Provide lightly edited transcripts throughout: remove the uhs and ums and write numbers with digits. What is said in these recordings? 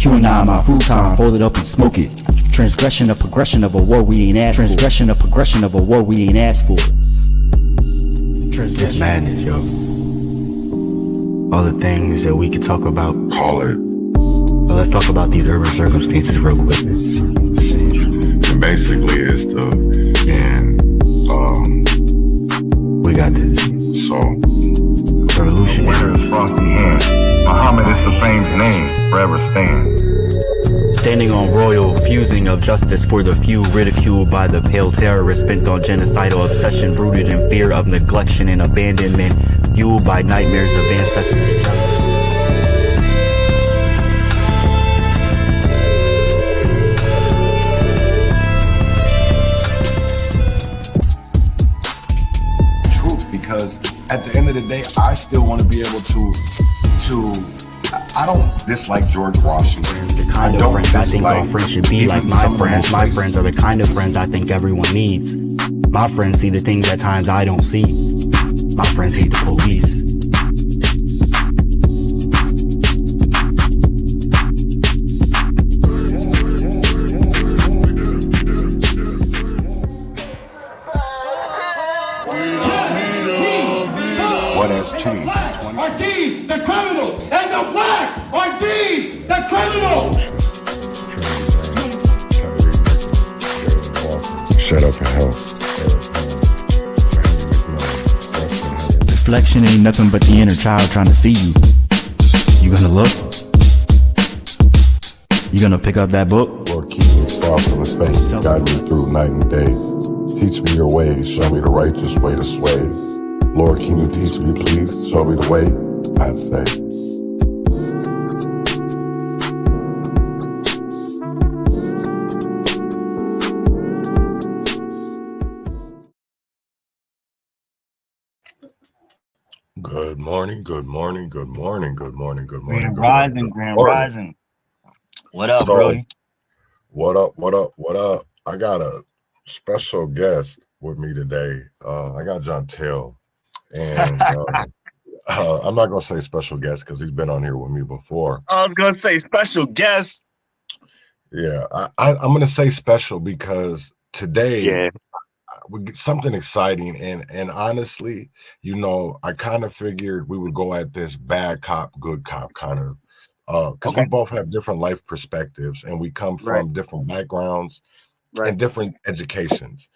You and I, my futon, hold it up and smoke it. Transgression, a progression of a war we ain't asked for. Transgression, a progression of a war we ain't asked for. It's madness, yo. All the things that we could talk about. Call it. But let's talk about these urban circumstances real quick. And basically it's we got this. So Revolution. Winter's frosty hand. Muhammad is the famed name, forever stand. Standing on royal fusing of justice for the few, ridiculed by the pale terrorists bent on genocidal obsession, rooted in fear of neglection and abandonment, fueled by nightmares of ancestors' jealousy. because at the end of the day, I still want to be able to I don't dislike George Washington. The kind of friends I think all friends should be like my friends. My friends are the kind of friends I think everyone needs. My friends see the things at times I don't see. My friends hate the police. What has changed? Are deemed the criminals, and the blacks are deemed the criminals. Shut up and help. Reflection ain't nothing but the inner child trying to see you. You gonna look? You gonna pick up that book? Lord, keep me far from the faith. Guide me through night and day. Teach me your ways. Show me the righteous way to sway. Lord, can you teach me, please? Show me the way, I'd say. Good morning, good morning, good morning, good morning, good morning. Grand rising, grand rising. What up, Brody? What up, what up, what up? I got a special guest with me today. I got John Tell. And I'm not going to say special guest because he's been on here with me before. I was going to say special guest. Yeah, I'm going to say special because today we get something exciting. And honestly, you know, I kind of figured we would go at this bad cop, good cop kind of, because we both have different life perspectives and we come from different backgrounds and different educations.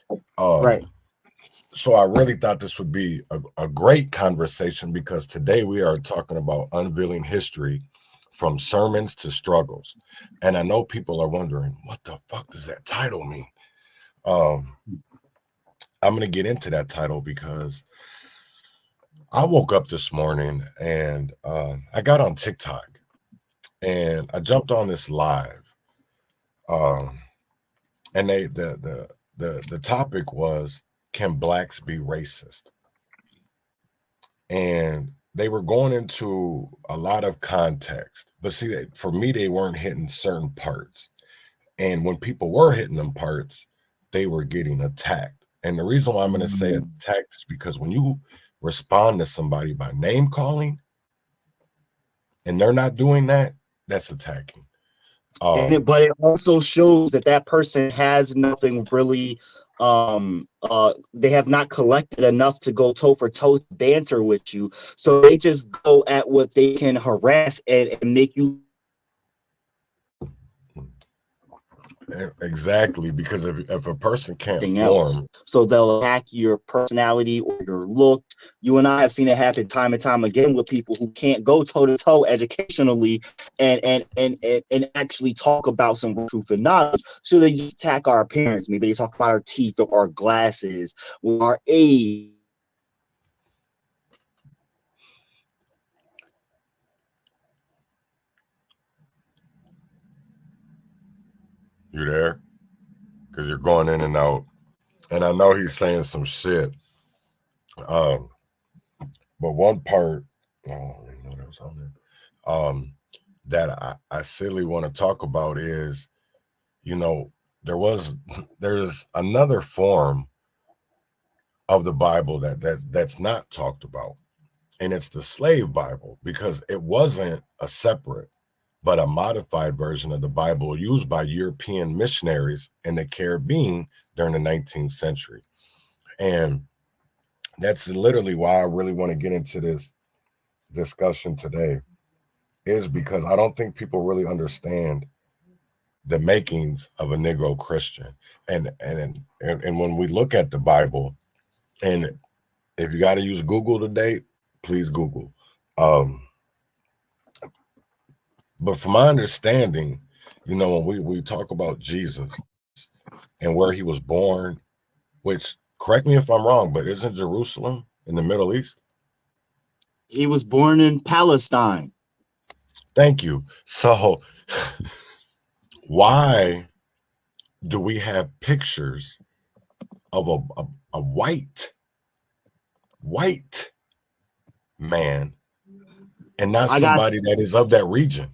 So I really thought this would be a great conversation because today we are talking about unveiling history from sermons to struggles. And I know people are wondering, what the fuck does that title mean? I'm going to get into that title because I woke up this morning and I got on TikTok and I jumped on this live. And the topic was, can blacks be racist? And they were going into a lot of context, but see, for me, they weren't hitting certain parts. And when people were hitting them parts, they were getting attacked. And the reason why I'm going to say attacked is because when you respond to somebody by name calling and they're not doing that, that's attacking. But it also shows that that person has nothing really. They have not collected enough to go toe for toe banter with you, so they just go at what they can harass and make you. Exactly, because if a person can't form, so they'll attack your personality or your look. You and I have seen it happen time and time again with people who can't go toe to toe educationally and actually talk about some truth and knowledge. So they just attack our appearance. Maybe they talk about our teeth or our glasses or our age. You there? Because you're going in and out. And I know he's saying some shit. But one part, I don't really know that was on there, that I silly want to talk about is, you know, there's another form of the Bible that's not talked about. And it's the slave Bible, because it wasn't a separate but a modified version of the Bible used by European missionaries in the Caribbean during the 19th century. And that's literally why I really want to get into this discussion today, is because I don't think people really understand the makings of a Negro Christian. And when we look at the Bible, and if you got to use Google today, please Google. But from my understanding, you know, when we talk about Jesus and where he was born, which, correct me if I'm wrong, but isn't Jerusalem in the Middle East? He was born in Palestine. Thank you. So why do we have pictures of a white man and not somebody that is of that region?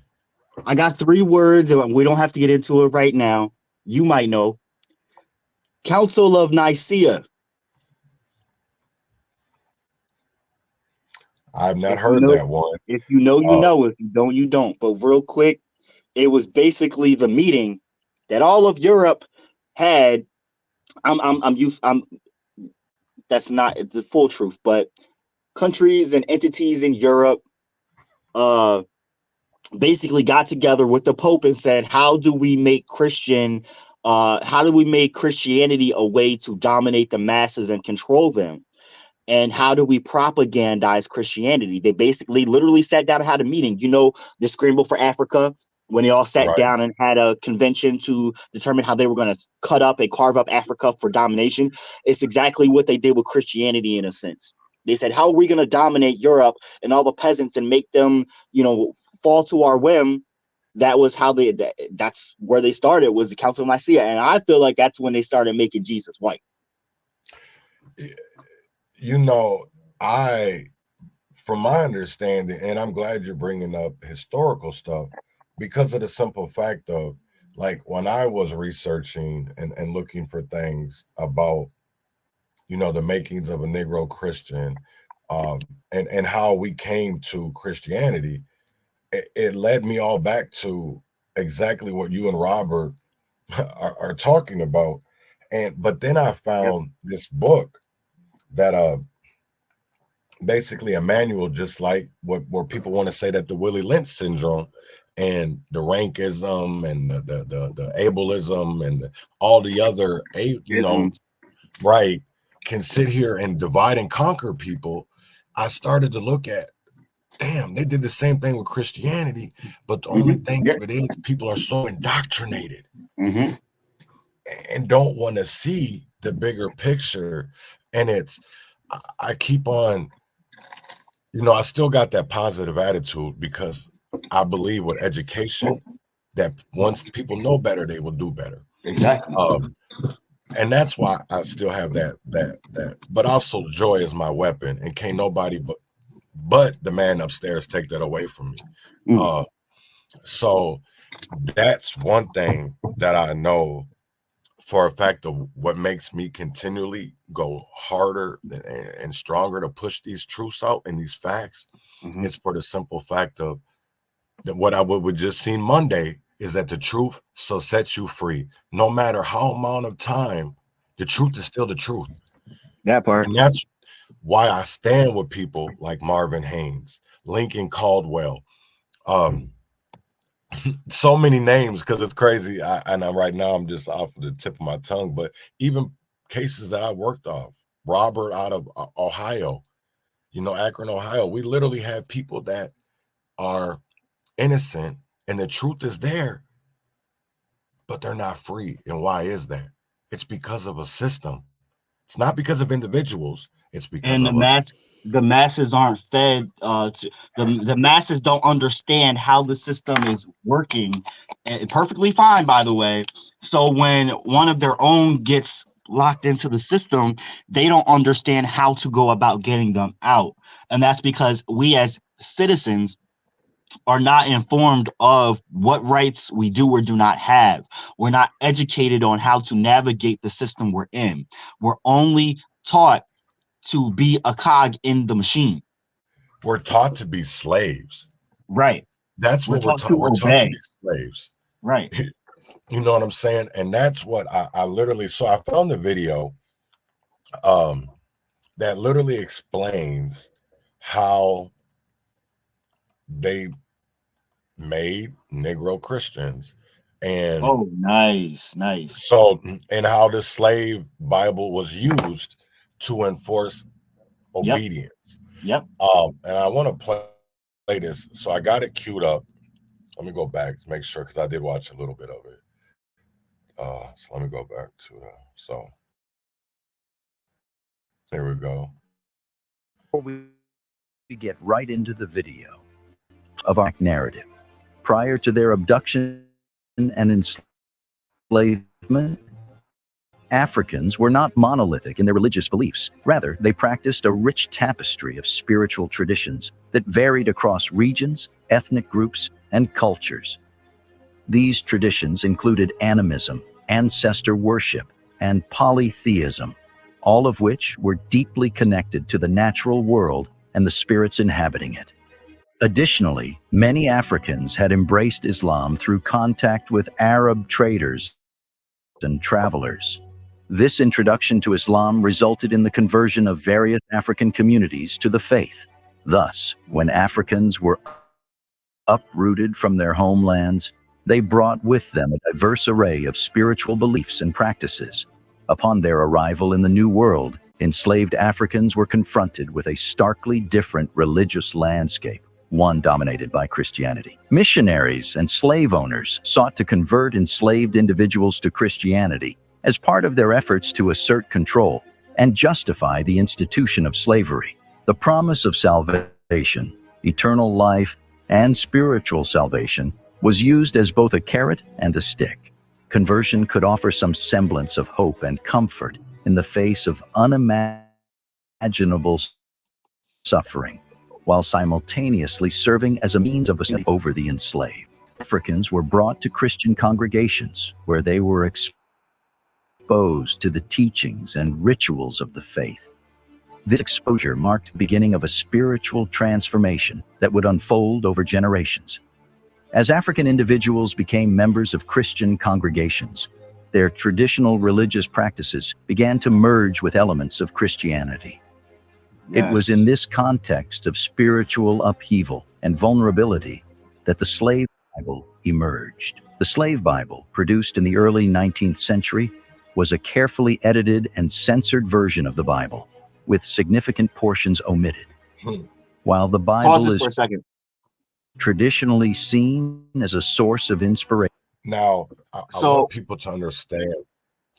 I got 3 words, and we don't have to get into it right now. You might know. Council of Nicaea. I've not heard that one. If you know, you know. If you don't, you don't. But real quick, it was basically the meeting that all of Europe had. That's not the full truth, but countries and entities in Europe basically got together with the Pope and said, how do we make Christianity a way to dominate the masses and control them? And how do we propagandize Christianity? They basically literally sat down and had a meeting. You know, the Scramble for Africa, when they all sat down and had a convention to determine how they were going to cut up and carve up Africa for domination. It's exactly what they did with Christianity in a sense. They said, how are we going to dominate Europe and all the peasants and make them, you know, fall to our whim? That was how that's where they started, was the Council of Nicaea. And I feel like that's when they started making Jesus white. You know, from my understanding, and I'm glad you're bringing up historical stuff, because of the simple fact of, like, when I was researching and looking for things about, you know, the makings of a Negro Christian, and how we came to Christianity, it led me all back to exactly what you and Robert are talking about. But then I found this book that basically a manual, just like where people want to say that the Willie Lynch syndrome and the rankism and the ableism and all the other, you know, right, can sit here and divide and conquer people. I started to look at, damn, they did the same thing with Christianity, but the only thing of it is people are so indoctrinated and don't want to see the bigger picture. And I keep on, you know, I still got that positive attitude, because I believe with education that once people know better, they will do better. Exactly. And that's why I still have that, but also joy is my weapon, and can't nobody but the man upstairs take that away from me. So that's one thing that I know for a fact of what makes me continually go harder and stronger to push these truths out and these facts. Is for the simple fact of that what I would just seen Monday is that the truth shall set you free. No matter how amount of time, the truth is still the truth. That part. And that's why I stand with people like Marvin Haynes, Lincoln Caldwell, so many names, because it's crazy. Right now I'm just off the tip of my tongue, but even cases that I worked off, Robert out of Ohio, you know, Akron, Ohio, we literally have people that are innocent and the truth is there, but they're not free. And why is that? It's because of a system. It's not because of individuals. It's because the masses aren't fed. The masses don't understand how the system is working. Perfectly fine, by the way. So when one of their own gets locked into the system, they don't understand how to go about getting them out. And that's because we as citizens are not informed of what rights we do or do not have. We're not educated on how to navigate the system we're in. We're only taught to be a cog in the machine. We're taught to be slaves. Right. That's what we're taught to be slaves. Right. You know what I'm saying? And that's what I literally, so I found the video that literally explains how they made Negro Christians. And oh, nice. So, and how the slave Bible was used to enforce obedience. Yep. And I want to play this. So I got it queued up. Let me go back to make sure, because I did watch a little bit of it. So let me go back to that. So there we go. Before we get right into the video of our narrative, prior to their abduction and enslavement, Africans were not monolithic in their religious beliefs. Rather, they practiced a rich tapestry of spiritual traditions that varied across regions, ethnic groups, and cultures. These traditions included animism, ancestor worship, and polytheism, all of which were deeply connected to the natural world and the spirits inhabiting it. Additionally, many Africans had embraced Islam through contact with Arab traders and travelers. This introduction to Islam resulted in the conversion of various African communities to the faith. Thus, when Africans were uprooted from their homelands, they brought with them a diverse array of spiritual beliefs and practices. Upon their arrival in the New World, enslaved Africans were confronted with a starkly different religious landscape, one dominated by Christianity. Missionaries and slave owners sought to convert enslaved individuals to Christianity as part of their efforts to assert control and justify the institution of slavery. The promise of salvation, eternal life, and spiritual salvation was used as both a carrot and a stick. Conversion could offer some semblance of hope and comfort in the face of unimaginable suffering, while simultaneously serving as a means of ascent over the enslaved. Africans were brought to Christian congregations where they were exposed to the teachings and rituals of the faith. This exposure marked the beginning of a spiritual transformation that would unfold over generations. As African individuals became members of Christian congregations, their traditional religious practices began to merge with elements of Christianity. It was in this context of spiritual upheaval and vulnerability that the Slave Bible emerged. The Slave Bible, produced in the early 19th century, was a carefully edited and censored version of the Bible, with significant portions omitted. While the Bible is traditionally seen as a source of inspiration. Now, I want people to understand.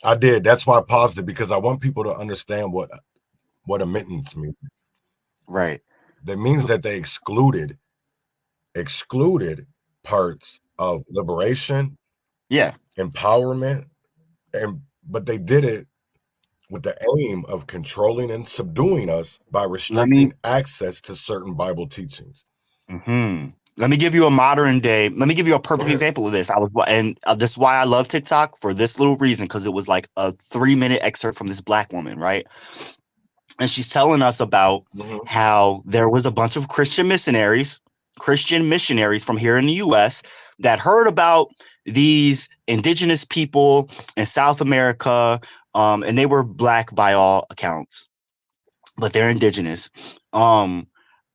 I did. That's why I paused it, because I want people to understand what omittance means. Right. That means that they excluded parts of liberation, empowerment, but they did it with the aim of controlling and subduing us by restricting access to certain Bible teachings. Let me give you a modern day. Let me give you a perfect example of this. This is why I love TikTok, for this little reason, because it was like a 3-minute excerpt from this black woman, right? And she's telling us about how there was a bunch of Christian missionaries from here in the U.S. that heard about these indigenous people in South America, and they were black by all accounts, but they're indigenous.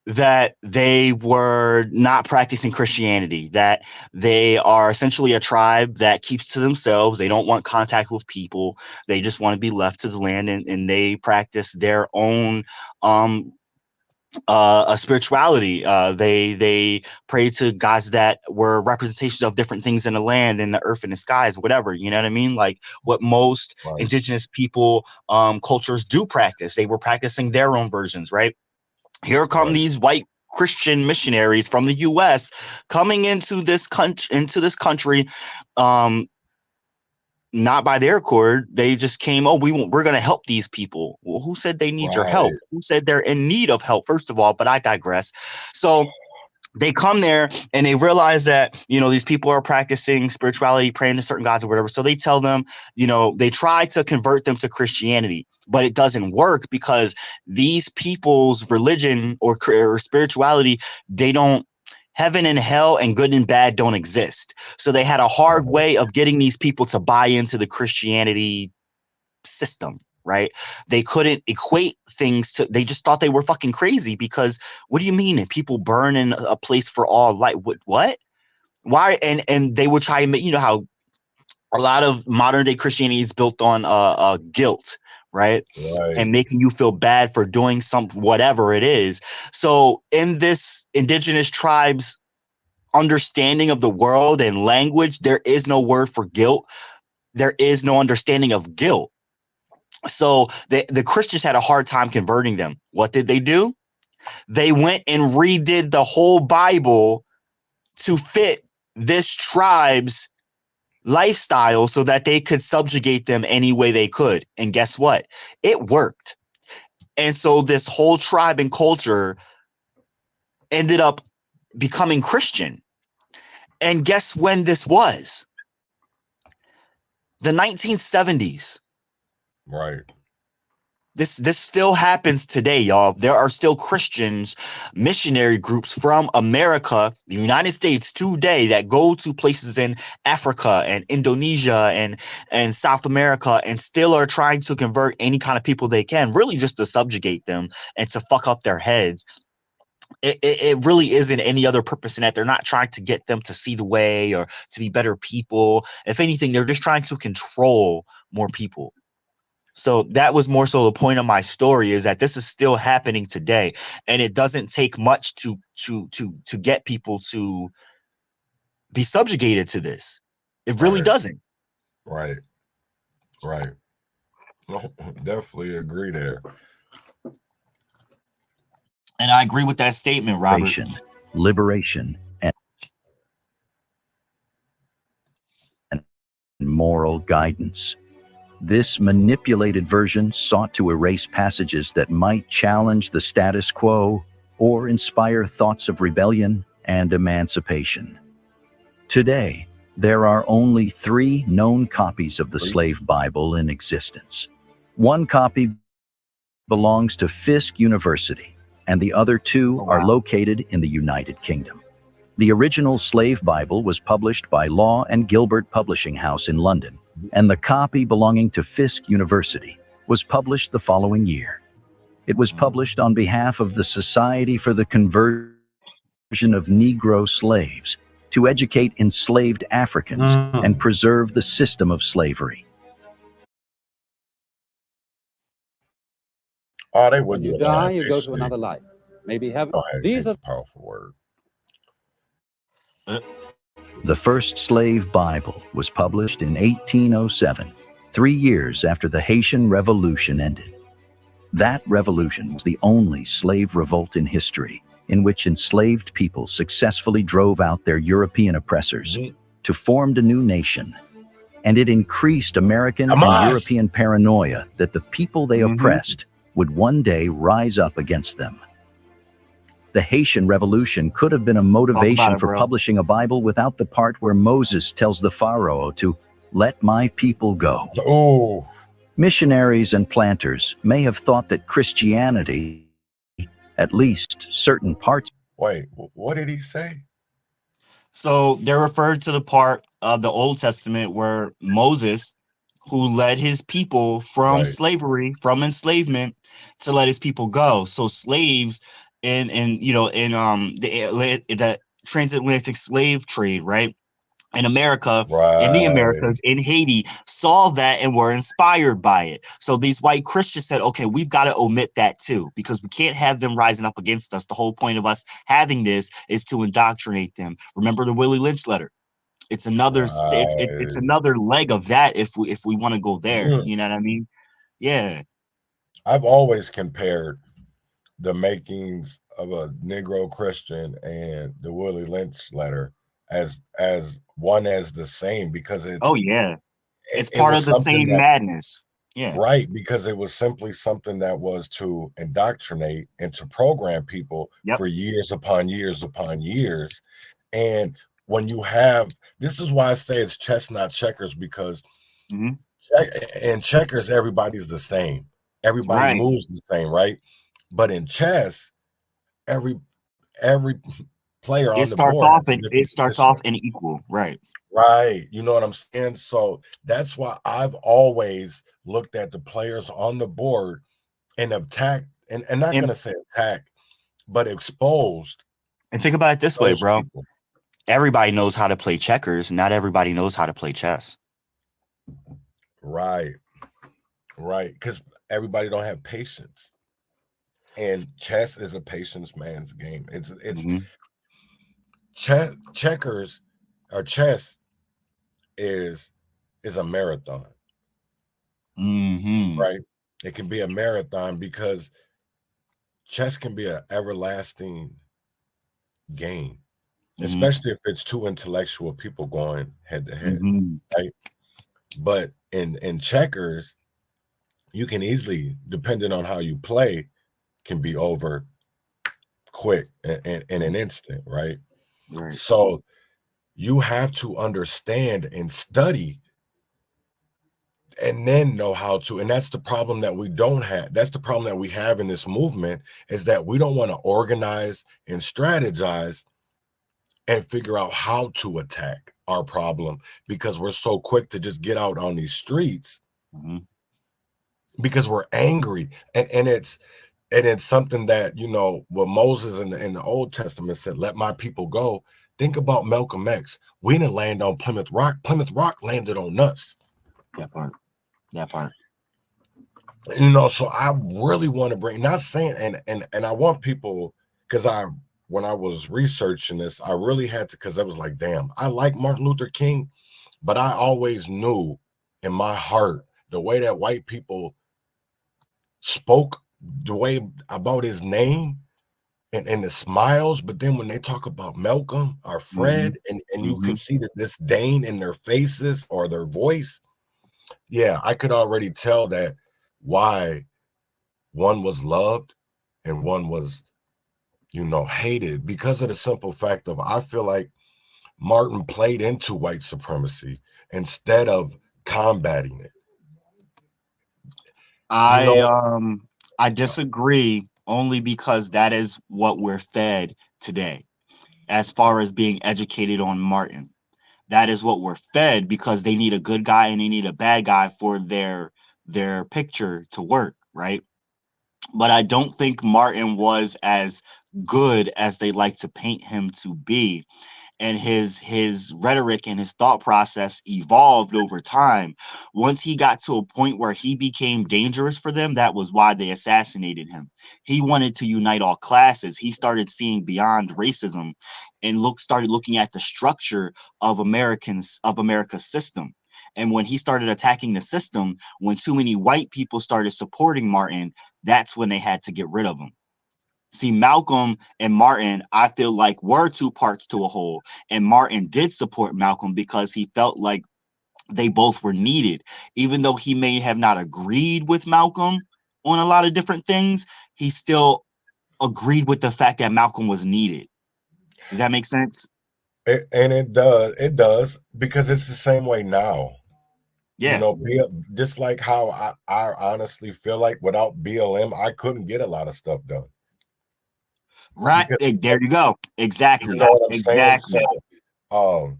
That they were not practicing Christianity, that they are essentially a tribe that keeps to themselves. They don't want contact with people. They just want to be left to the land, and they practice their own spirituality. They pray to gods that were representations of different things in the land, in the earth, and the skies, whatever, you know what I mean? Like what most indigenous people cultures do practice. They were practicing their own versions, right? Here come these white Christian missionaries from the U.S. coming into this country, not by their accord. They just came. Oh, we're going to help these people. Well, who said they need your help? Who said they're in need of help? First of all, but I digress. So they come there and they realize that, these people are practicing spirituality, praying to certain gods or whatever. So they tell them, they try to convert them to Christianity, but it doesn't work because these people's religion or spirituality, they don't heaven and hell and good and bad don't exist. So they had a hard way of getting these people to buy into the Christianity system, right? They couldn't equate things to, they just thought they were fucking crazy because what do you mean people burn in a place for all life? What? Why? And they would try and make, you know how a lot of modern day Christianity is built on guilt, right? And making you feel bad for doing whatever it is. So in this indigenous tribes understanding of the world and language, there is no word for guilt. There is no understanding of guilt. So the Christians had a hard time converting them. What did they do? They went and redid the whole Bible to fit this tribe's lifestyle so that they could subjugate them any way they could. And guess what? It worked. And so this whole tribe and culture ended up becoming Christian. And guess when this was? The 1970s. Right. This still happens today, y'all. There are still Christians, missionary groups from America, the United States today that go to places in Africa and Indonesia and South America and still are trying to convert any kind of people they can, really just to subjugate them and to fuck up their heads. It really isn't any other purpose in that. They're not trying to get them to see the way or to be better people. If anything, they're just trying to control more people. So that was more so the point of my story, is that this is still happening today, and it doesn't take much to get people to be subjugated to this. It really doesn't. Right. No, definitely agree there. And I agree with that statement, Robert. Liberation, and moral guidance. This manipulated version sought to erase passages that might challenge the status quo or inspire thoughts of rebellion and emancipation. Today, there are only 3 known copies of the Slave Bible in existence. One copy belongs to Fisk University, and the other 2 are located in the United Kingdom. The original Slave Bible was published by Law and Gilbert Publishing House in London, and the copy belonging to Fisk University was published the following year. It was published on behalf of the Society for the Conversion of Negro Slaves to educate enslaved Africans and preserve the system of slavery. Oh, they would. You die, you go to another life. Maybe heaven. These are powerful words. The first Slave Bible was published in 1807, 3 years after the Haitian Revolution ended. That revolution was the only slave revolt in history in which enslaved people successfully drove out their European oppressors to form a new nation. And it increased American Hamas. And European paranoia that the people they oppressed would one day rise up against them. The Haitian Revolution could have been a motivation for publishing a Bible without the part where Moses tells the Pharaoh to let my people go. Oh. Missionaries and planters may have thought that Christianity, at least certain parts. Wait, what did he say? So they're referred to the part of the Old Testament where Moses, who led his people from slavery, from enslavement, to let his people go. So slaves in the transatlantic slave trade, right? In America, in the Americas, in Haiti, saw that and were inspired by it. So these white Christians said, okay, we've got to omit that too, because we can't have them rising up against us. The whole point of us having this is to indoctrinate them. Remember the Willie Lynch letter? It's another it's another leg of that if we want to go there. You know what I mean? Yeah. I've always compared the makings of a Negro Christian and the Willie Lynch letter as one as the same, because it's it's part of the same madness. Yeah, right, because it was simply something that was to indoctrinate and to program people for years upon years upon years. And when you have, this is why I say it's chess not checkers, because in checkers everybody's the same, everybody moves the same, right? But in chess, every player It on the starts board off has a and different it starts position. off in equal, right? Right. You know what I'm saying? So that's why I've always looked at the players on the board and attacked, and not going to say attack, but exposed. And think about it this way, bro. People. Everybody knows how to play checkers. Not everybody knows how to play chess. Right. Right. Because everybody don't have patience. And chess is a patience man's game. It's checkers or chess is a marathon. Right. It can be a marathon because chess can be an everlasting game, especially if it's two intellectual people going head to head. Right. But in checkers, you can easily, depending on how you play, can be over quick in an instant, right? So you have to understand and study and then know how to, and that's the problem that we don't have. That's the problem that we have in this movement, is that we don't want to organize and strategize and figure out how to attack our problem, because we're so quick to just get out on these streets because we're angry. And it's something that, you know, what Moses in the Old Testament said, let my people go. Think about Malcolm X. We didn't land on Plymouth Rock. Plymouth Rock landed on us. That part. You know, so I really want to bring, not saying, and I want people, because when I was researching this, I really had to, because I was like, damn, I like Martin Luther King, but I always knew in my heart the way that white people spoke, the way about his name and the smiles, but then when they talk about Malcolm or Fred, and you could see the disdain in their faces or their voice, yeah, I could already tell that why one was loved and one was, you know, hated, because of the simple fact of, I feel like Martin played into white supremacy instead of combating it. I disagree, only because that is what we're fed today. As far as being educated on Martin, that is what we're fed, because they need a good guy and they need a bad guy for their picture to work, right? But I don't think Martin was as good as they like to paint him to be. And his rhetoric and his thought process evolved over time. Once he got to a point where he became dangerous for them, that was why they assassinated him. He wanted to unite all classes. He started seeing beyond racism and started looking at the structure of America's system. And when he started attacking the system, when too many white people started supporting Martin, that's when they had to get rid of him. See, Malcolm and Martin, I feel like, were two parts to a whole. And Martin did support Malcolm because he felt like they both were needed. Even though he may have not agreed with Malcolm on a lot of different things, he still agreed with the fact that Malcolm was needed. Does that make sense? It does, because it's the same way now. Yeah. You know, just like how I honestly feel like without BLM, I couldn't get a lot of stuff done. Right. There you go. Exactly. You know what I'm exactly. saying? So,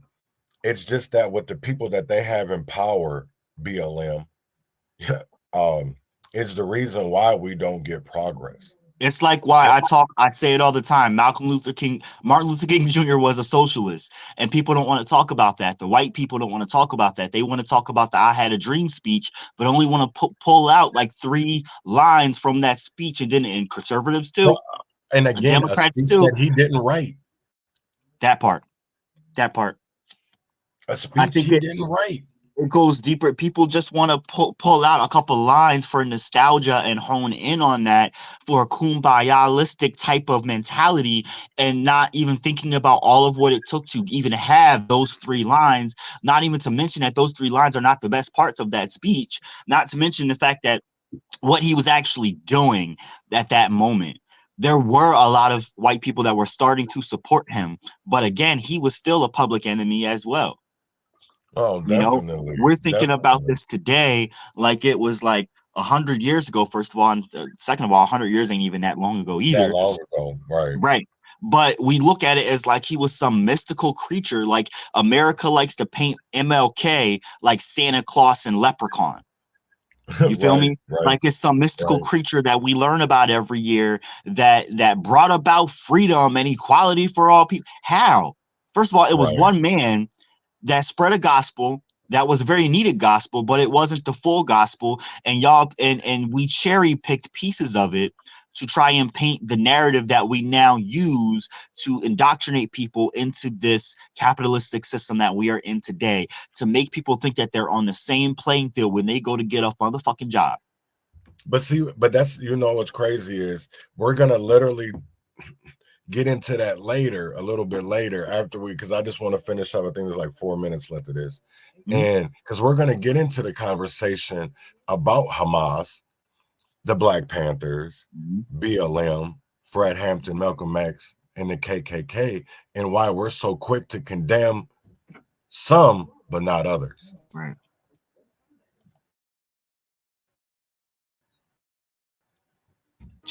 it's just that with the people that they have in power, BLM, is the reason why we don't get progress. It's like why I say it all the time. Martin Luther King Jr. was a socialist, and people don't want to talk about that. The white people don't want to talk about that. They want to talk about the I Had a Dream speech, but only want to pull out like 3 lines from that speech. And conservatives too. And again, Democrats too. That he didn't write. That part. A speech he didn't write. It goes deeper. People just want to pull out a couple lines for nostalgia and hone in on that for a kumbaya-listic type of mentality, and not even thinking about all of what it took to even have those 3 lines, not even to mention that those 3 lines are not the best parts of that speech, not to mention the fact that what he was actually doing at that moment. There were a lot of white people that were starting to support him, but again, he was still a public enemy as well. Oh, definitely. You know, we're thinking about this today like it was like 100 years ago, first of all, and second of all, 100 years ain't even that long ago either. That long ago, right. Right. but we look at it as like he was some mystical creature. Like America likes to paint MLK like Santa Claus and Leprechaun. You feel me? Like it's some mystical creature that we learn about every year that brought about freedom and equality for all people. How? First of all, it was one man that spread a gospel that was a very needed gospel, but it wasn't the full gospel. And y'all and we cherry picked pieces of it to try and paint the narrative that we now use to indoctrinate people into this capitalistic system that we are in today, to make people think that they're on the same playing field when they go to get a motherfucking job. But see, but that's, you know, what's crazy is we're going to literally get into that later, a little bit later after because I just want to finish up. I think there's like 4 minutes left of this. And because we're going to get into the conversation about Hamas, the Black Panthers, BLM, Fred Hampton, Malcolm X, and the KKK, and why we're so quick to condemn some, but not others. Right.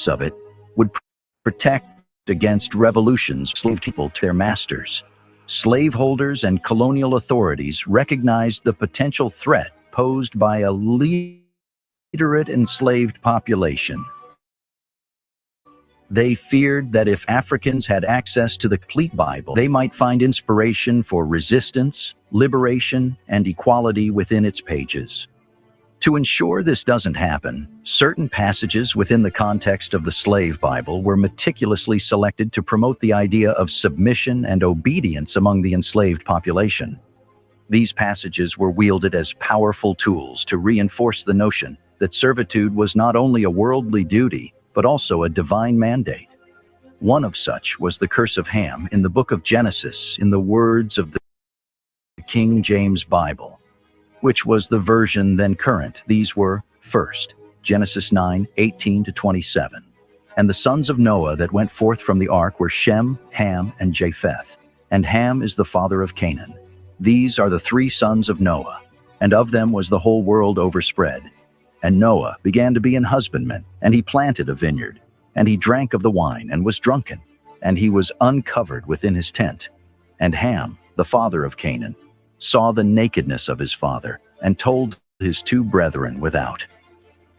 Of it would protect against revolutions, slave people to their masters. Slaveholders and colonial authorities recognized the potential threat posed by a literate enslaved population. They feared that if Africans had access to the complete Bible, they might find inspiration for resistance, liberation, and equality within its pages. To ensure this doesn't happen, certain passages within the context of the slave Bible were meticulously selected to promote the idea of submission and obedience among the enslaved population. These passages were wielded as powerful tools to reinforce the notion that servitude was not only a worldly duty, but also a divine mandate. One of such was the curse of Ham in the book of Genesis, in the words of the King James Bible, which was the version then current. These were, first, Genesis 9:18-27. And the sons of Noah that went forth from the ark were Shem, Ham, and Japheth. And Ham is the father of Canaan. These are the three sons of Noah, and of them was the whole world overspread. And Noah began to be an husbandman, and he planted a vineyard, and he drank of the wine, and was drunken, and he was uncovered within his tent. And Ham, the father of Canaan, saw the nakedness of his father, and told his two brethren without.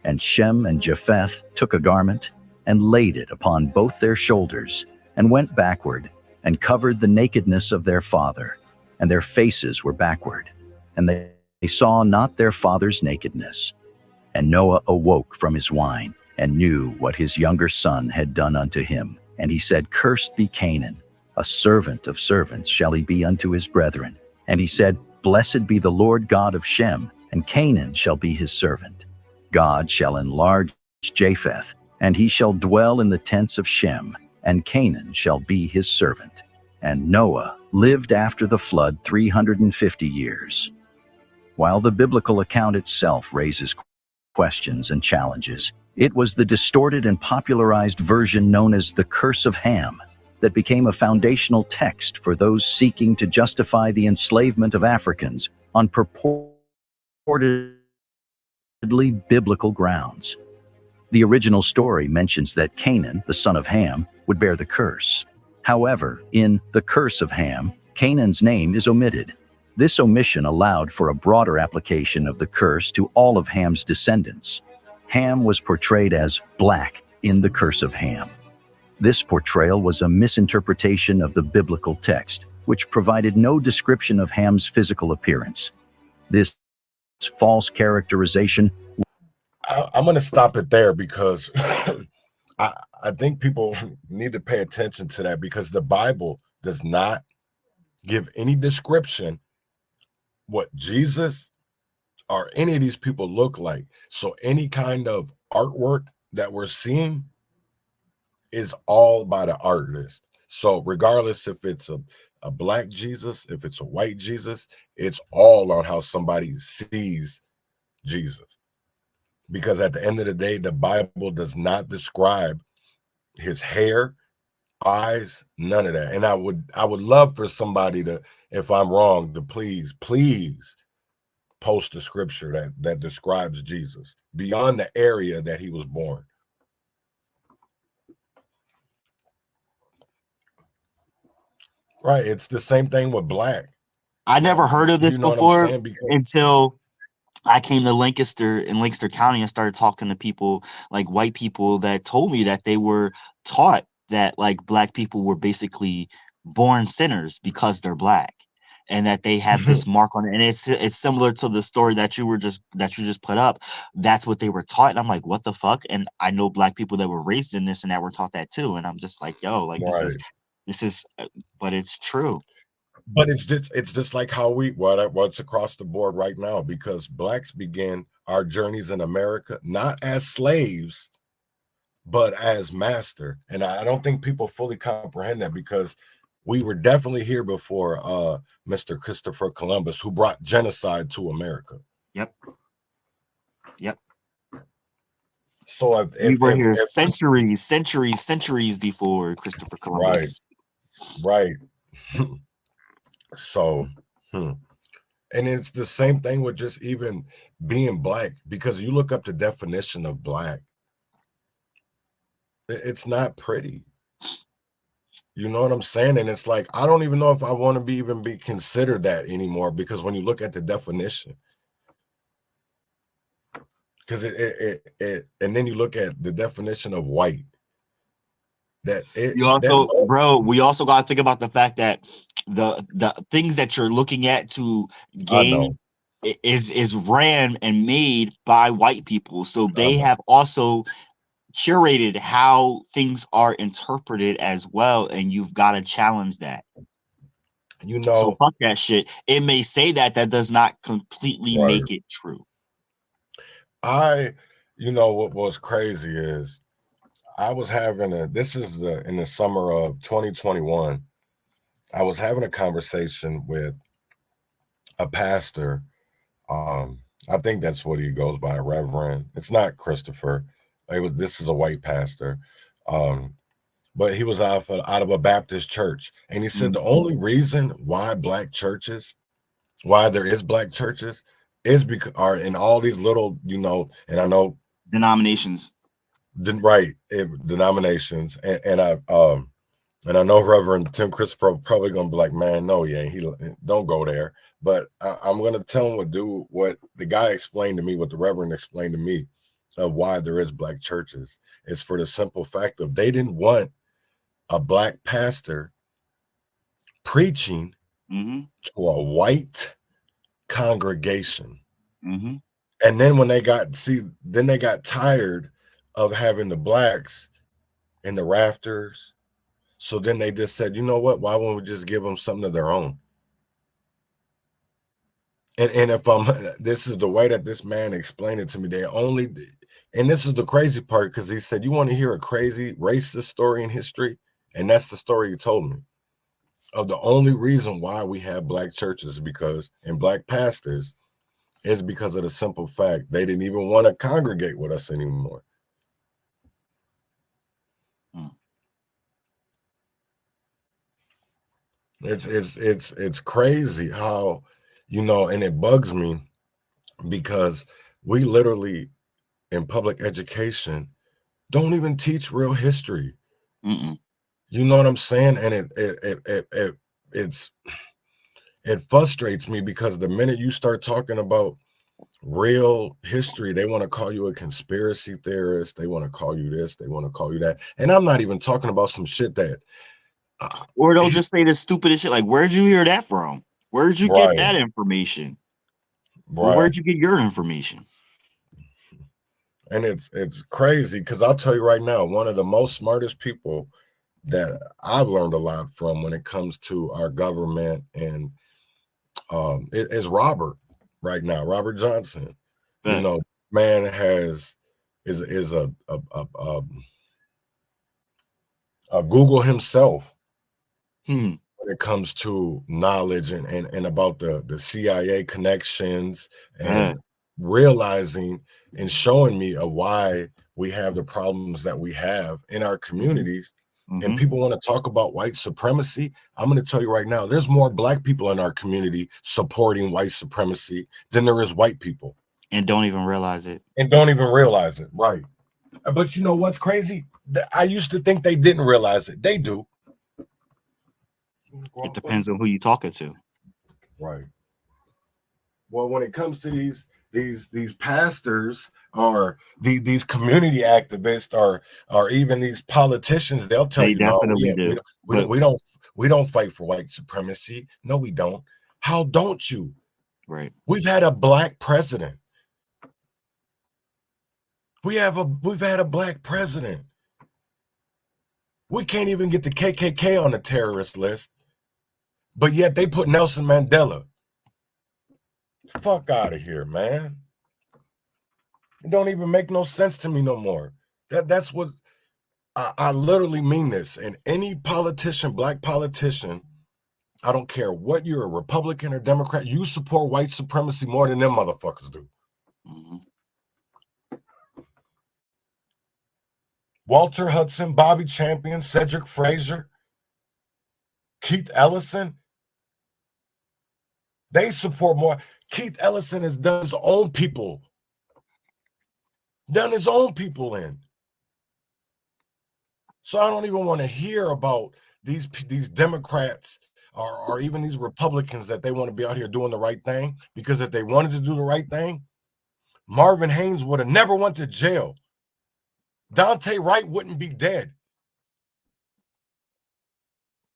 And Shem and Japheth took a garment, and laid it upon both their shoulders, and went backward, and covered the nakedness of their father, and their faces were backward, and they saw not their father's nakedness. And Noah awoke from his wine, and knew what his younger son had done unto him. And he said, Cursed be Canaan, a servant of servants shall he be unto his brethren. And he said, Blessed be the Lord God of Shem, and Canaan shall be his servant. God shall enlarge Japheth, and he shall dwell in the tents of Shem, and Canaan shall be his servant. And Noah lived after the flood 350 years. While the biblical account itself raises questions and challenges, it was the distorted and popularized version known as the Curse of Ham that became a foundational text for those seeking to justify the enslavement of Africans on purportedly biblical grounds. The original story mentions that Canaan, the son of Ham, would bear the curse. However, in the Curse of Ham, Canaan's name is omitted. This omission allowed for a broader application of the curse to all of Ham's descendants. Ham was portrayed as black in the Curse of Ham. This portrayal was a misinterpretation of the biblical text, which provided no description of Ham's physical appearance. This false characterization. I'm going to stop it there because I think people need to pay attention to that, because the Bible does not give any description what Jesus or any of these people look like. So any kind of artwork that we're seeing is all by the artist. So regardless if it's a black Jesus, if it's a white Jesus, it's all on how somebody sees Jesus. Because at the end of the day, the Bible does not describe his hair, eyes, none of that. And I would love for somebody to, if I'm wrong, to please post a scripture that describes Jesus beyond the area that he was born. Right. It's the same thing with black. I never heard of this before Because until I came to Lancaster County and started talking to people, like white people, that told me that they were taught that like black people were basically born sinners because they're black, and that they have this mark on it. And it's similar to the story that you just put up. That's what they were taught. And I'm like, what the fuck? And I know black people that were raised in this and that were taught that too. And I'm just like, yo, like this is, but it's true. But it's just like how what's across the board right now, because blacks began our journeys in America not as slaves, but as master. And I don't think people fully comprehend that, because we were definitely here before Mr. Christopher Columbus, who brought genocide to America. Yep. So if we were here centuries before Christopher Columbus. Right. So, and it's the same thing with just even being black, because you look up the definition of black, it's not pretty. You know what I'm saying? And it's like, I don't even know if I want to even be considered that anymore, because when you look at the definition, because and then you look at the definition of white, we also got to think about the fact that the things that you're looking at to gain is ran and made by white people, so they have also curated how things are interpreted as well, and you've got to challenge that. So fuck that shit. It may say that does not completely make it true. What was crazy is I was having in the summer of 2021, I was having a conversation with a pastor. I think that's what he goes by, Reverend. It's not Christopher. This is a white pastor. But he was out of a Baptist church. And he said the only reason why there is black churches is because are in all these little, and I know denominations. Denominations. And I know Reverend Tim Christopher probably gonna be like, man, no, he ain't. Don't go there. But I'm gonna tell him what the guy explained to me, what the Reverend explained to me of why there is black churches. Is for the simple fact of they didn't want a black pastor preaching to a white congregation. And then when they got tired of having the blacks in the rafters. So then they just said, you know what? Why won't we just give them something of their own? And if this is the way that this man explained it to me, and this is the crazy part, because he said, you want to hear a crazy racist story in history? And that's the story he told me. Of the only reason why we have black churches and black pastors is because of the simple fact they didn't even want to congregate with us anymore. It's crazy how, and it bugs me, because we literally in public education don't even teach real history. You know what I'm saying? And it frustrates me, because the minute you start talking about real history, they want to call you a conspiracy theorist. They want to call you this. They want to call you that. And I'm not even talking about some shit that. Or they'll just say the stupidest shit like, where'd you hear that from? Where'd you get that information? Where'd you get your information? And it's crazy, because I'll tell you right now, one of the most smartest people that I've learned a lot from when it comes to our government and it is Robert right now, Robert Johnson. Man is a Google himself when it comes to knowledge and about the CIA connections and realizing and showing me of why we have the problems that we have in our communities. And people want to talk about white supremacy. I'm going to tell you right now, there's more black people in our community supporting white supremacy than there is white people. And don't even realize it. Right. But you know what's crazy? I used to think they didn't realize it. They do. It depends on who you're talking to. Right. Well, when it comes to these pastors or these community activists or even these politicians, they'll tell you, no, we don't fight for white supremacy. No, we don't. How don't you? Right. We've had a black president. We've had a black president. We can't even get the KKK on the terrorist list, but yet they put Nelson Mandela. Fuck out of here, man. It don't even make no sense to me no more. That's what I literally mean this. And any politician, black politician, I don't care what you're, a Republican or Democrat, you support white supremacy more than them motherfuckers do. Mm-hmm. Walter Hudson, Bobby Champion, Cedric Frazier, Keith Ellison, they support more. Keith Ellison has done his own people in. So I don't even want to hear about these Democrats or even these Republicans that they want to be out here doing the right thing, because if they wanted to do the right thing, Marvin Haynes would have never went to jail. Dante Wright wouldn't be dead.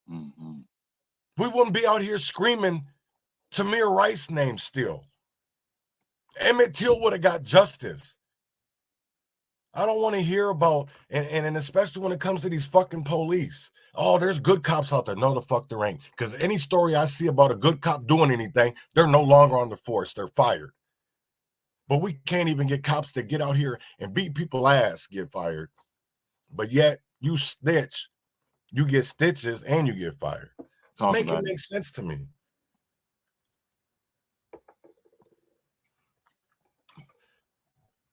Mm-hmm. We wouldn't be out here screaming Tamir Rice's name still. Emmett Till would have got justice. I don't want to hear about, and especially when it comes to these fucking police. Oh, there's good cops out there. No, the fuck there ain't. Because any story I see about a good cop doing anything, they're no longer on the force. They're fired. But we can't even get cops that get out here and beat people's ass get fired. But yet, you snitch, you get stitches, and you get fired. Make it make sense to me.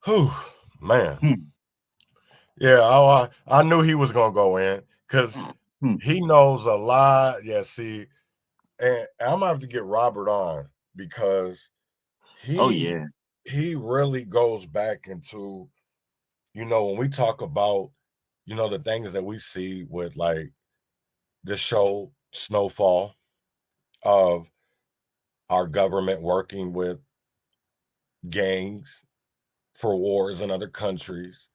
Whew, man. Yeah, I knew he was going to go in because he knows a lot. Yeah, see, and I'm going to have to get Robert on because he really goes back into, when we talk about, the things that we see with like the show Snowfall of our government working with gangs for wars in other countries,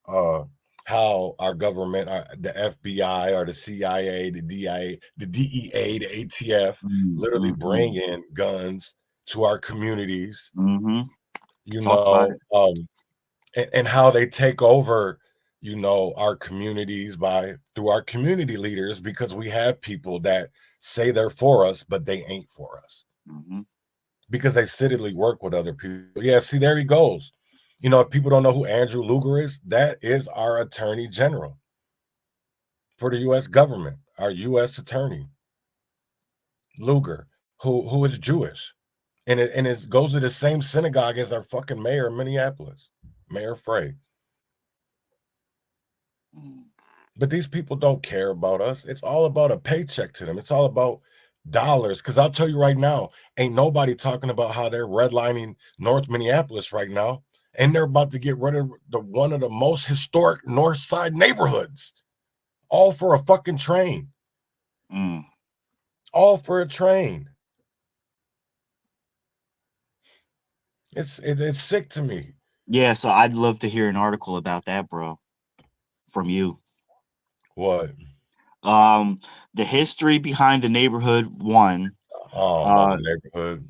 how our government, the FBI or the CIA, the DEA, the ATF, literally bring in guns to our communities, and how they take over, our communities through our community leaders, because we have people that say they're for us, but they ain't for us because they steadily work with other people. Yeah, see, there he goes. If people don't know who Andrew Luger is, that is our attorney general for the U.S. government, our U.S. attorney, Luger, who is Jewish. And it goes to the same synagogue as our fucking mayor in Minneapolis, Mayor Frey. But these people don't care about us. It's all about a paycheck to them. It's all about dollars. Because I'll tell you right now, ain't nobody talking about how they're redlining North Minneapolis right now. And they're about to get rid of one of the most historic North Side neighborhoods, all for a fucking train. All for a train. It's sick to me. Yeah, so I'd love to hear an article about that, bro, from you. What? The history behind the neighborhood, one. The neighborhood.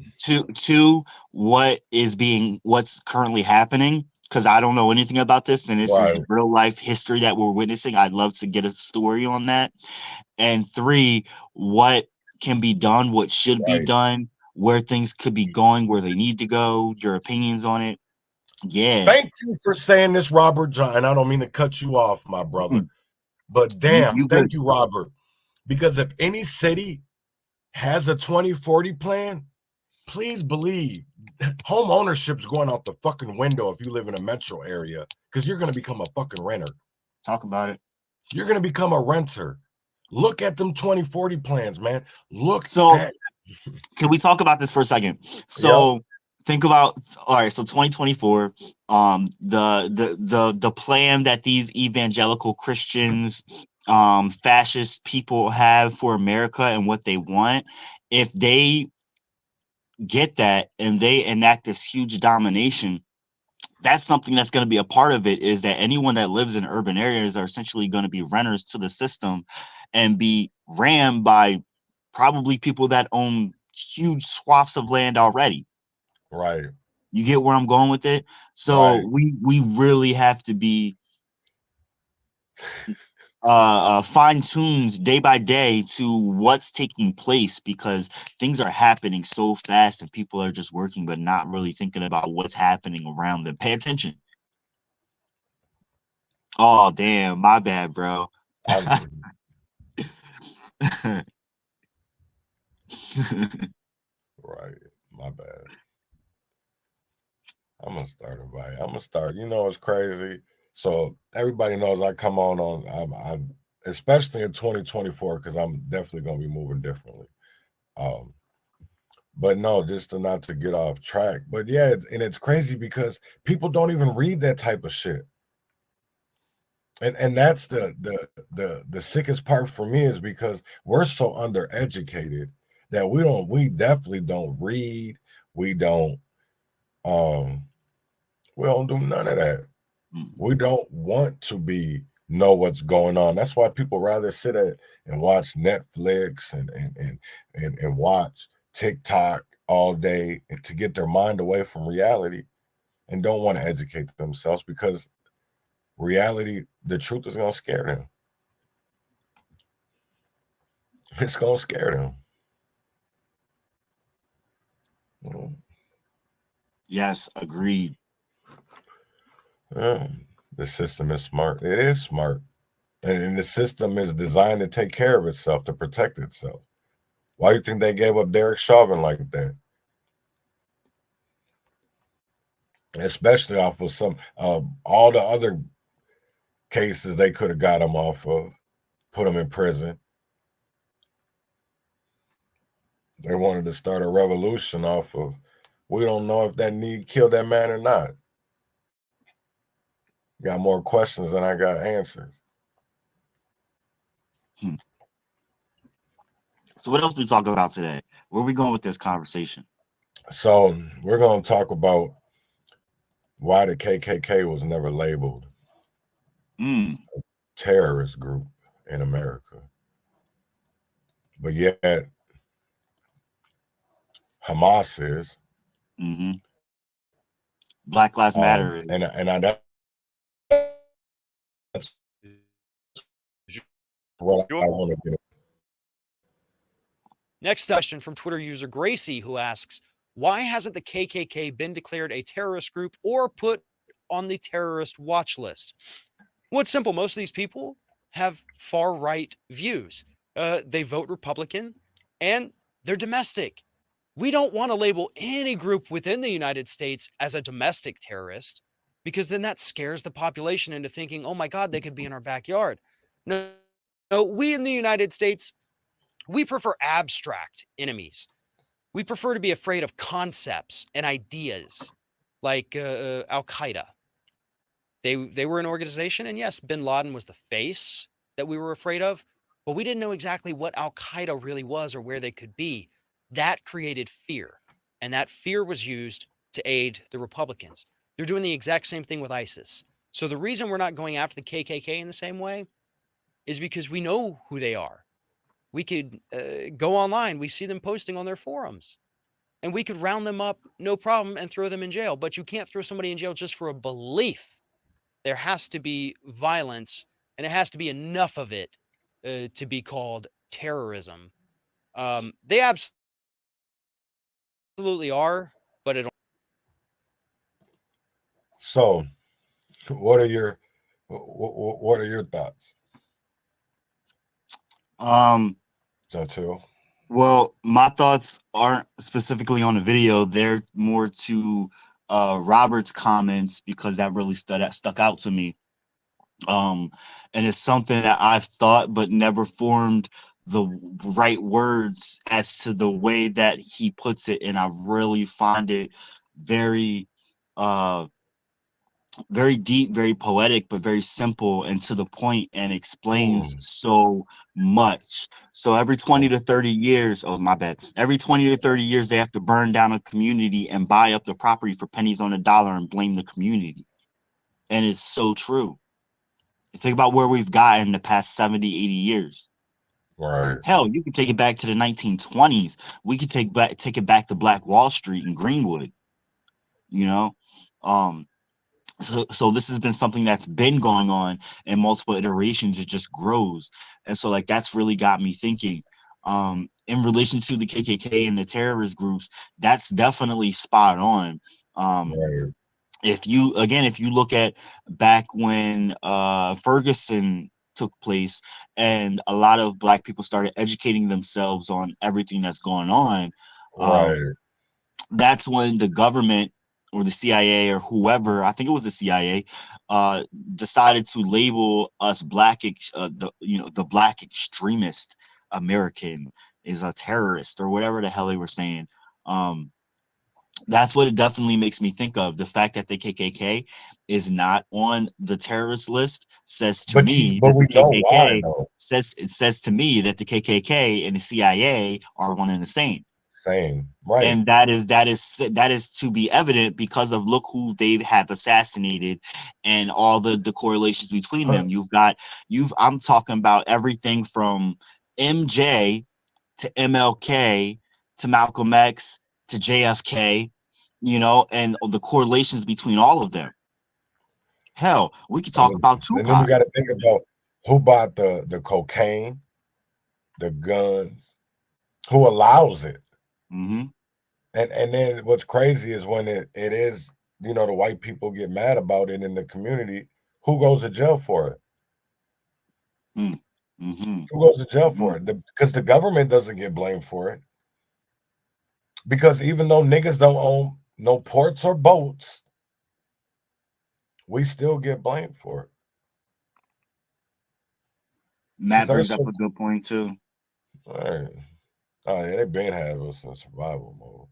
Two, what's currently happening, because I don't know anything about this, and this is real life history that we're witnessing. I'd love to get a story on that. And three, what can be done, what should be done, where things could be going, where they need to go, your opinions on it. Yeah. Thank you for saying this, Robert John. I don't mean to cut you off, my brother, but damn, thank you, Robert. Because if any city has a 2040 plan, please believe home ownership is going out the fucking window if you live in a metro area, because you're going to become a fucking renter. Talk about it. You're going to become a renter. Look at them 2040 plans, man. Can we talk about this for a second? So think about, all right, so 2024, the plan that these evangelical Christians fascist people have for America and what they want, if they get that and they enact this huge domination, that's something that's going to be a part of it, is that anyone that lives in urban areas are essentially going to be renters to the system and be ran by probably people that own huge swaths of land already. Right. You get where I'm going with it? So we really have to be fine-tuned day by day to what's taking place, because things are happening so fast and people are just working but not really thinking about what's happening around them. Pay attention. Oh damn, my bad, bro. Right, my bad. I'm gonna start inviting. I'm gonna start. You know, it's crazy. So everybody knows I come on. I especially in 2024, because I'm definitely gonna be moving differently. But no, just not to get off track. But yeah, and it's crazy because people don't even read that type of shit. And that's the sickest part for me, is because we're so undereducated that we definitely don't read. We don't do none of that. We don't want to know what's going on. That's why people rather sit and watch Netflix and watch TikTok all day to get their mind away from reality, and don't want to educate themselves, because reality, the truth is going to scare them. It's going to scare them. Yes, agreed. The system is smart. It is smart. And the system is designed to take care of itself, to protect itself. Why do you think they gave up Derek Chauvin like that? Especially off of some all the other cases they could have got him off of, put him in prison. They wanted to start a revolution off of, we don't know if that need killed that man or not. Got more questions than I got answers. So what else we talking about today? Where are we going with this conversation? So we're going to talk about why the KKK was never labeled a terrorist group in America, but yet Hamas is. Black Lives Matter. That's what I want to do. Next question from Twitter user Gracie, who asks, why hasn't the KKK been declared a terrorist group or put on the terrorist watch list? Well, it's simple. Most of these people have far-right views. They vote Republican, and they're domestic. We don't want to label any group within the United States as a domestic terrorist, because then that scares the population into thinking, oh my God, they could be in our backyard. No, we in the United States, we prefer abstract enemies. We prefer to be afraid of concepts and ideas like Al-Qaeda. They were an organization, and yes, bin Laden was the face that we were afraid of, but we didn't know exactly what Al-Qaeda really was or where they could be. That created fear, and that fear was used to aid the Republicans. They're doing the exact same thing with ISIS. So the reason we're not going after the KKK in the same way is because we know who they are. We could go online. We see them posting on their forums, and we could round them up, no problem, and throw them in jail. But you can't throw somebody in jail just for a belief. There has to be violence, and it has to be enough of it to be called terrorism. They absolutely are, but it. So, what are your thoughts? Well, my thoughts aren't specifically on the video. They're more to Robert's comments, because that really stuck out to me. And it's something that I've thought but never formed the right words as to the way that he puts it, and I really find it very very deep, very poetic, but very simple and to the point, and explains so much. So every 20 to 30 years, oh my bad, every 20 to 30 years, they have to burn down a community and buy up the property for pennies on the dollar and blame the community. And it's so true. Think about where we've gotten the past 70, 80 years. Right. Hell, you can take it back to the 1920s. We could take it back to Black Wall Street and Greenwood. You know, so this has been something that's been going on in multiple iterations. It just grows, and so like that's really got me thinking. In relation to the KKK and the terrorist groups, that's definitely spot on. Right. If you look at back when Ferguson took place and a lot of Black people started educating themselves on everything that's going on, Right. That's when the government or the CIA or whoever, I think it was the CIA, decided to label us the Black extremist American is a terrorist or whatever the hell they were saying. That's what it definitely makes me think of. The fact that the KKK is not on the terrorist list says to me that the KKK says to me that the KKK and the CIA are one and the same. Same, right? And that is to be evident because of look who they have assassinated and all the correlations between them. I'm talking about everything from MJ to MLK to Malcolm X to JFK, you know, and the correlations between all of them. Hell, we could talk about Tupac. And then we got to think about who bought the cocaine, the guns, who allows it. Mm-hmm. And then what's crazy is when it is, you know, the white people get mad about it in the community, who goes to jail for it? Mm-hmm. Who goes to jail for it? Because the government doesn't get blamed for it. Because even though niggas don't own no ports or boats, we still get blamed for it. Matt brings up a good point too. All right. Oh yeah, they been having us in survival mode.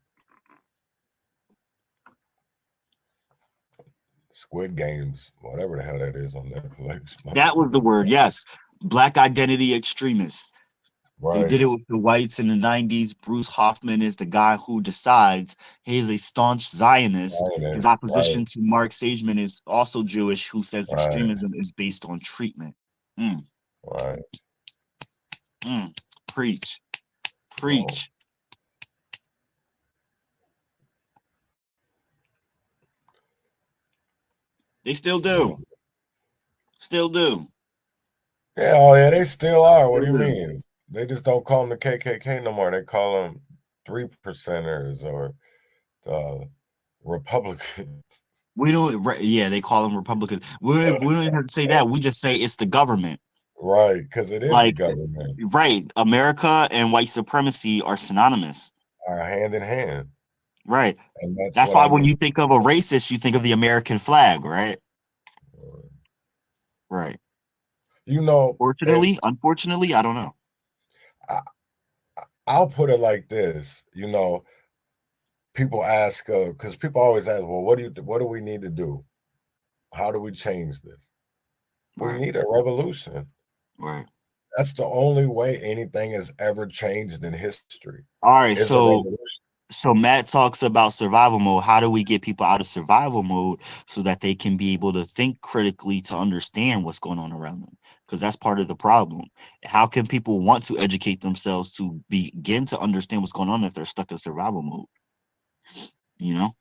Squid Games, whatever the hell that is on Netflix. That was the word, yes. Black identity extremists. Right. They did it with the whites in the 90s. Bruce Hoffman is the guy who decides he's a staunch Zionist. His opposition to Mark Sageman is also Jewish, who says extremism is based on treatment. Right. Preach. They still do. Yeah, they still are. What do you mean? They just don't call them the KKK no more. They call them 3%ers or Republicans. We don't. Yeah, they call them Republicans. We don't even have to say that. We just say it's the government. Right, because it is the government. Right. America and white supremacy are synonymous. Are hand in hand. Right. And that's why when you think of a racist, you think of the American flag, right? Right. You know, unfortunately, I don't know. I'll put it like this. You know, people ask, because people always ask, well, what do we need to do? How do we change this? We need a revolution. Right. That's the only way anything has ever changed in history. All right. So Matt talks about survival mode. How do we get people out of survival mode so that they can be able to think critically to understand what's going on around them? Because that's part of the problem. How can people want to educate themselves to begin to understand what's going on if they're stuck in survival mode? You know?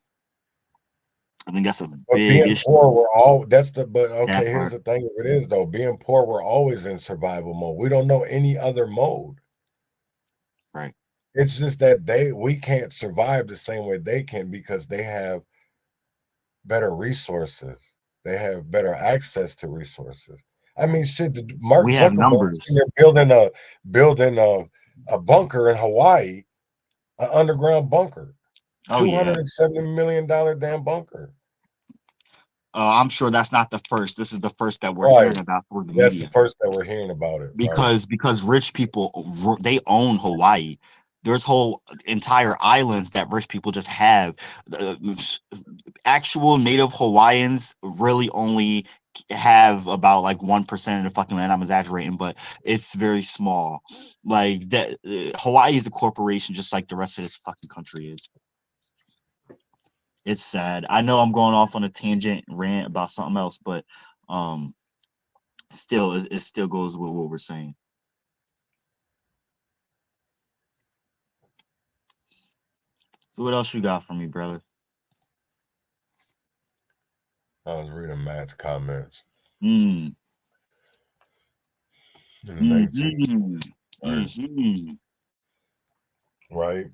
I think that's a big issue. Poor, here's the thing. It is though. Being poor, we're always in survival mode. We don't know any other mode. Right. It's just that we can't survive the same way they can because they have better resources. They have better access to resources. I mean, shit. Mark Zuckerberg, they're building a bunker in Hawaii, an underground bunker. $270 million damn bunker. I'm sure that's not the first. This is the first that we're hearing about for the media. That's the first that we're hearing about it. Because rich people, they own Hawaii. There's whole entire islands that rich people just have. Actual native Hawaiians really only have about like 1% of the fucking land. I'm exaggerating, but it's very small. Like that, Hawaii is a corporation just like the rest of this fucking country is. It's sad. I know I'm going off on a tangent rant about something else, but still, it still goes with what we're saying. So what else you got for me, brother? I was reading Matt's comments. Mm. Right.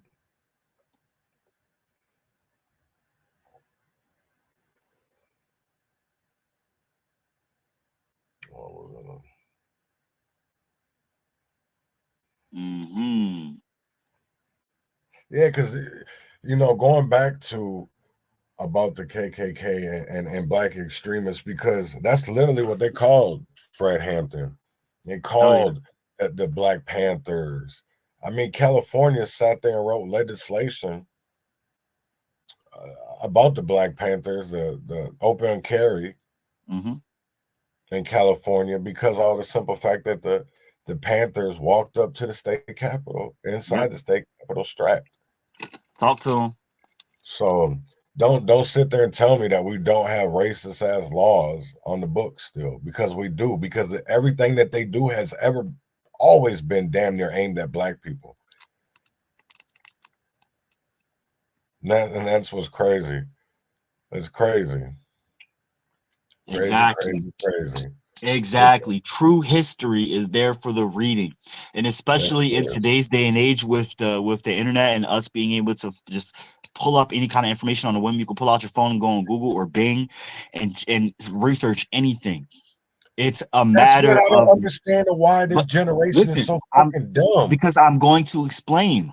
Yeah, because you know, going back to about the KKK and black extremists, because that's literally what they called Fred Hampton. They called the Black Panthers. I mean, California sat there and wrote legislation about the Black Panthers, the open carry in California, because of the simple fact that the Panthers walked up to the state capitol, inside the state capitol strapped. Talk to them. So don't sit there and tell me that we don't have racist ass laws on the books still, because we do, because everything that they do has always been damn near aimed at black people. And that's what's crazy. It's crazy. Exactly. Crazy. Exactly. True history is there for the reading, and especially in today's day and age with the internet and us being able to just pull up any kind of information on a whim. You can pull out your phone and go on Google or Bing and research anything. It's a matter I don't of understand why this generation is so fucking dumb. Because I'm going to explain.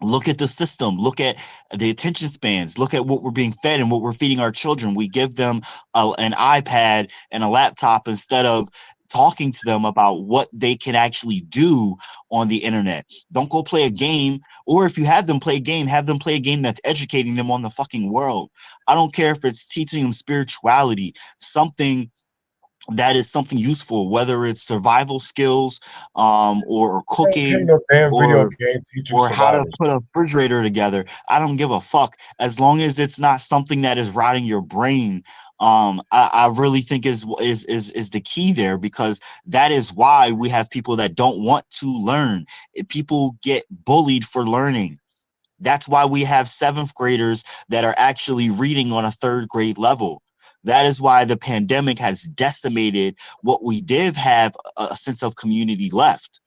Look at the system. Look at the attention spans. Look at what we're being fed and what we're feeding our children. We give them an iPad and a laptop instead of talking to them about what they can actually do on the internet. Don't go play a game, or if you have them play a game, have them play a game that's educating them on the fucking world. I don't care if it's teaching them spirituality, something that is something useful, whether it's survival skills, or cooking, or how to put a refrigerator together. I don't give a fuck, as long as it's not something that is rotting your brain. I really think is the key there, because that is why we have people that don't want to learn. People get bullied for learning. That's why we have 7th graders that are actually reading on a 3rd grade level. That is why the pandemic has decimated what we did have a sense of community left,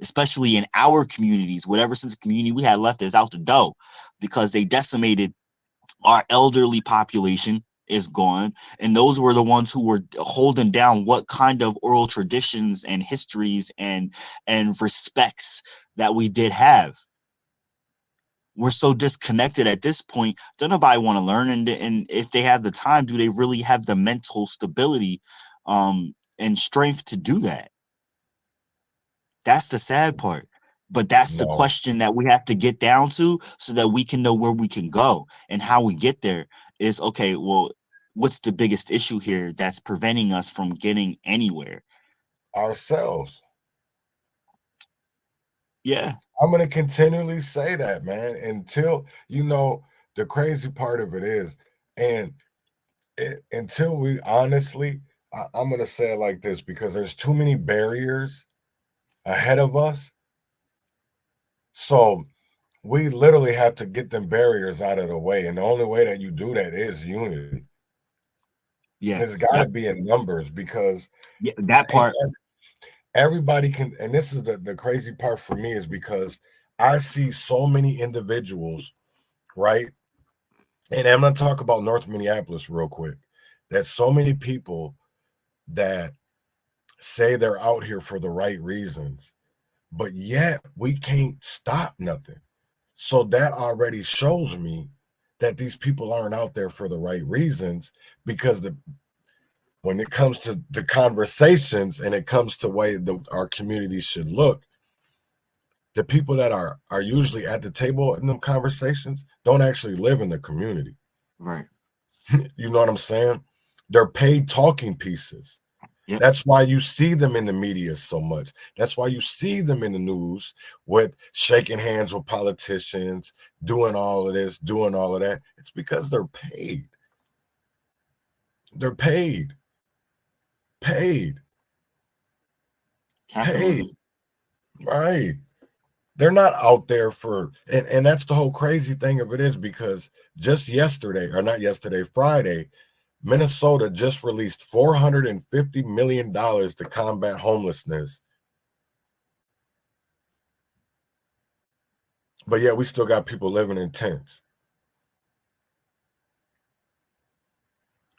especially in our communities. Whatever sense of community we had left is out the door, because they decimated our elderly population is gone. And those were the ones who were holding down what kind of oral traditions and histories and respects that we did have. We're so disconnected at this point. Don't nobody want to learn, and if they have the time, do they really have the mental stability and strength to do that? That's the sad part. But that's the question that we have to get down to, so that we can know where we can go. And how we get there is, okay, well, what's the biggest issue here that's preventing us from getting anywhere? Ourselves. Yeah. I'm going to continually say that, man, until, you know, the crazy part of it is, and until we honestly, I'm going to say it like this, because there's too many barriers ahead of us. So we literally have to get them barriers out of the way. And the only way that you do that is unity. Yeah. It's got to be in numbers, because that part. Everybody can, and this is the crazy part for me, is because I see so many individuals, right? And I'm going to talk about North Minneapolis real quick. There's so many people that say they're out here for the right reasons, but yet we can't stop nothing. So that already shows me that these people aren't out there for the right reasons, because when it comes to the conversations and it comes to way our community should look, the people that are usually at the table in them conversations don't actually live in the community. Right. You know what I'm saying? They're paid talking pieces. Yep. That's why you see them in the media so much. That's why you see them in the news with shaking hands with politicians, doing all of this, doing all of that. It's because they're paid. They're paid. Paid. Capitalism. Paid. Right. They're not out there for, and that's the whole crazy thing of it is because just yesterday, or not yesterday, Friday, Minnesota just released $450 million to combat homelessness. But yeah, we still got people living in tents.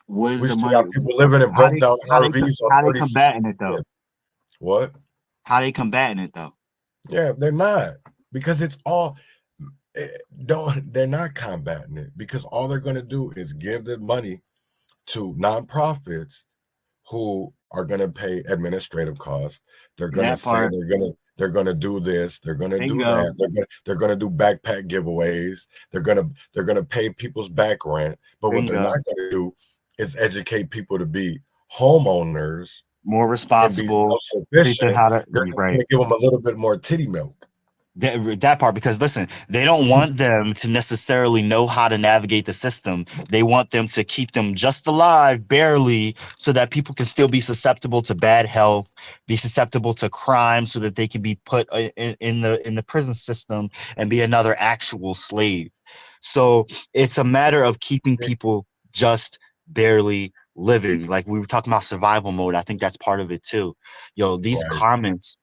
What is We the still money? got people living in broke down RVs. How they combating it though? What? How they combating it though? Yeah, they're not, because it's all they're not combating it, because all they're going to do is give the money to nonprofits who are going to pay administrative costs. They're going to say they're going to do this, they're going to do that, they're going to do backpack giveaways, they're going to pay people's back rent, but what they're not going to do is educate people to be homeowners, more responsible, self-sufficient. They're going to give them a little bit more titty milk. That part, because listen, they don't want them to necessarily know how to navigate the system. They want them to keep them just alive, barely, so that people can still be susceptible to bad health, be susceptible to crime, so that they can be put in the prison system and be another actual slave. So it's a matter of keeping people just barely living. Like we were talking about survival mode. I think that's part of it too. Yo, these comments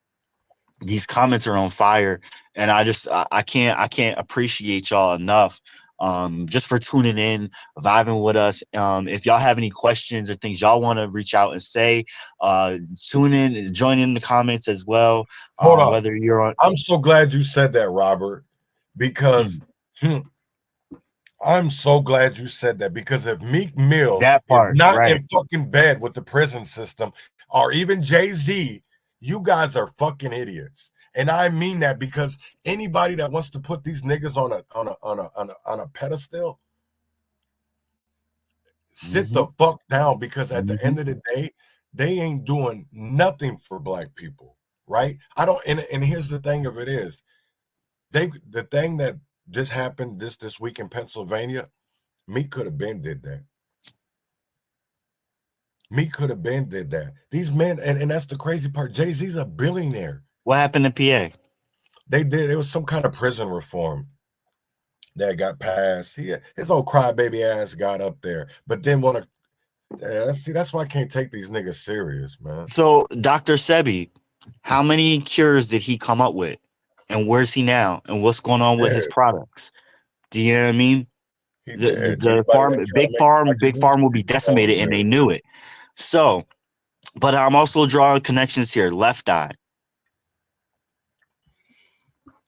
are on fire, and I can't appreciate y'all enough just for tuning in, vibing with us. If y'all have any questions or things y'all want to reach out and say, tune in, join in the comments as well. Hold on. Whether you're on, I'm so glad you said that, Robert, because I'm so glad you said that, because if Meek Mill is not in fucking bed with the prison system, or even Jay-Z, you guys are fucking idiots. And I mean that, because anybody that wants to put these niggas on a pedestal, sit the fuck down, because at the end of the day, they ain't doing nothing for black people, right? I don't, and here's the thing of it is, the thing that just happened this week in Pennsylvania, Meek could have been did that. Meek could have been did that. These men, and that's the crazy part, Jay-Z's a billionaire. What happened in PA? It was some kind of prison reform that got passed. His old crybaby ass got up there, but then that's why I can't take these niggas serious, man. So Dr. Sebi, how many cures did he come up with, and where's he now, and what's going on with his products? Do you know what I mean? The farm, big farm will be decimated, and they knew it. So, but I'm also drawing connections here. Left Eye.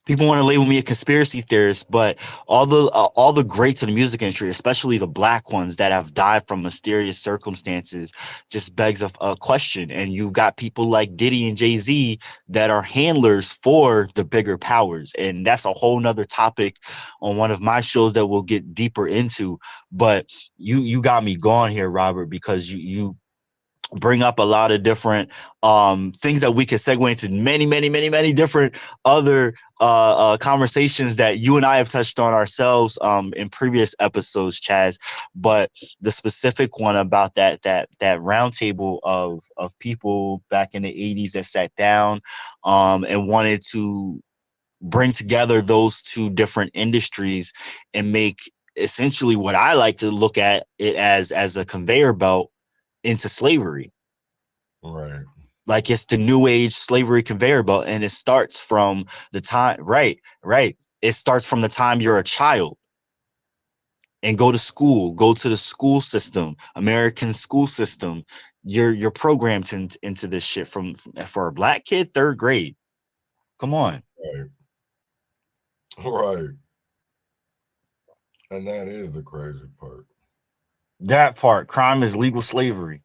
People want to label me a conspiracy theorist, but all the greats in the music industry, especially the black ones that have died from mysterious circumstances, just begs a question. And you got people like Diddy and Jay-Z that are handlers for the bigger powers. And that's a whole nother topic on one of my shows that we'll get deeper into. But you got me going here, Robert, because you bring up a lot of different things that we can segue into many different other conversations that you and I have touched on ourselves in previous episodes, Chaz. But the specific one about that roundtable of people back in the 80s that sat down and wanted to bring together those two different industries and make essentially what I like to look at it as a conveyor belt into slavery. Right. Like it's the new age slavery conveyor belt, and it starts from the time, right. It starts from the time you're a child and go to the school system, American school system. You're programmed into this shit for a black kid, 3rd grade. Come on. Right. And that is the crazy part. That part, crime is legal slavery.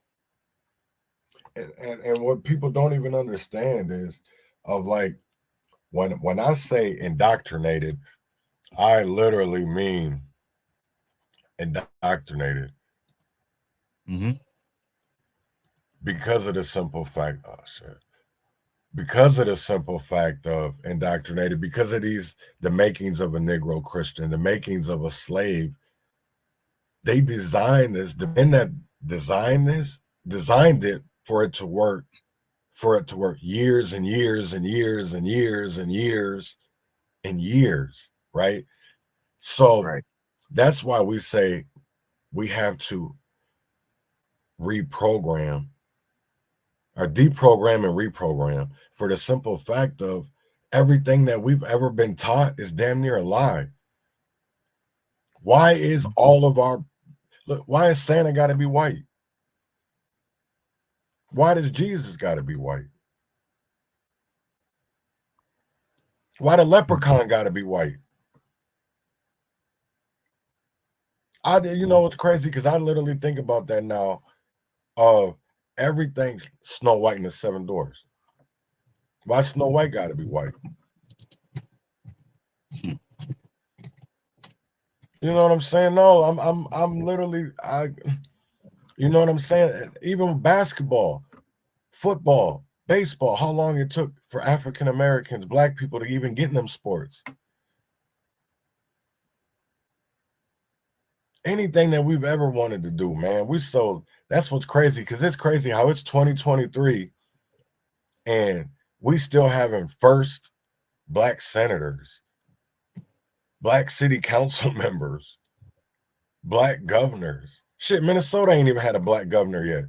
And what people don't even understand is of like when I say indoctrinated, I literally mean indoctrinated. Because of the simple fact, because of the simple fact of indoctrinated, because of the makings of a Negro Christian, the makings of a slave, they designed this, the men that designed it for it to work, years and years and years and years and years and years, right? So that's why we say we have to reprogram or deprogram and reprogram, for the simple fact of everything that we've ever been taught is damn near a lie. Why is why is Santa got to be white? Why does Jesus got to be white? Why the leprechaun got to be white? You know what's crazy? Because I literally think about that now. Everything's Snow White and the Seven Dwarfs. Why Snow White got to be white? You know what I'm saying? No, I'm literally you know what I'm saying? Even basketball, football, baseball, how long it took for African Americans, black people to even get in them sports. Anything that we've ever wanted to do, man, that's what's crazy, because it's crazy how it's 2023 and we still having first black senators, black city council members, black governors. Shit, Minnesota ain't even had a black governor yet.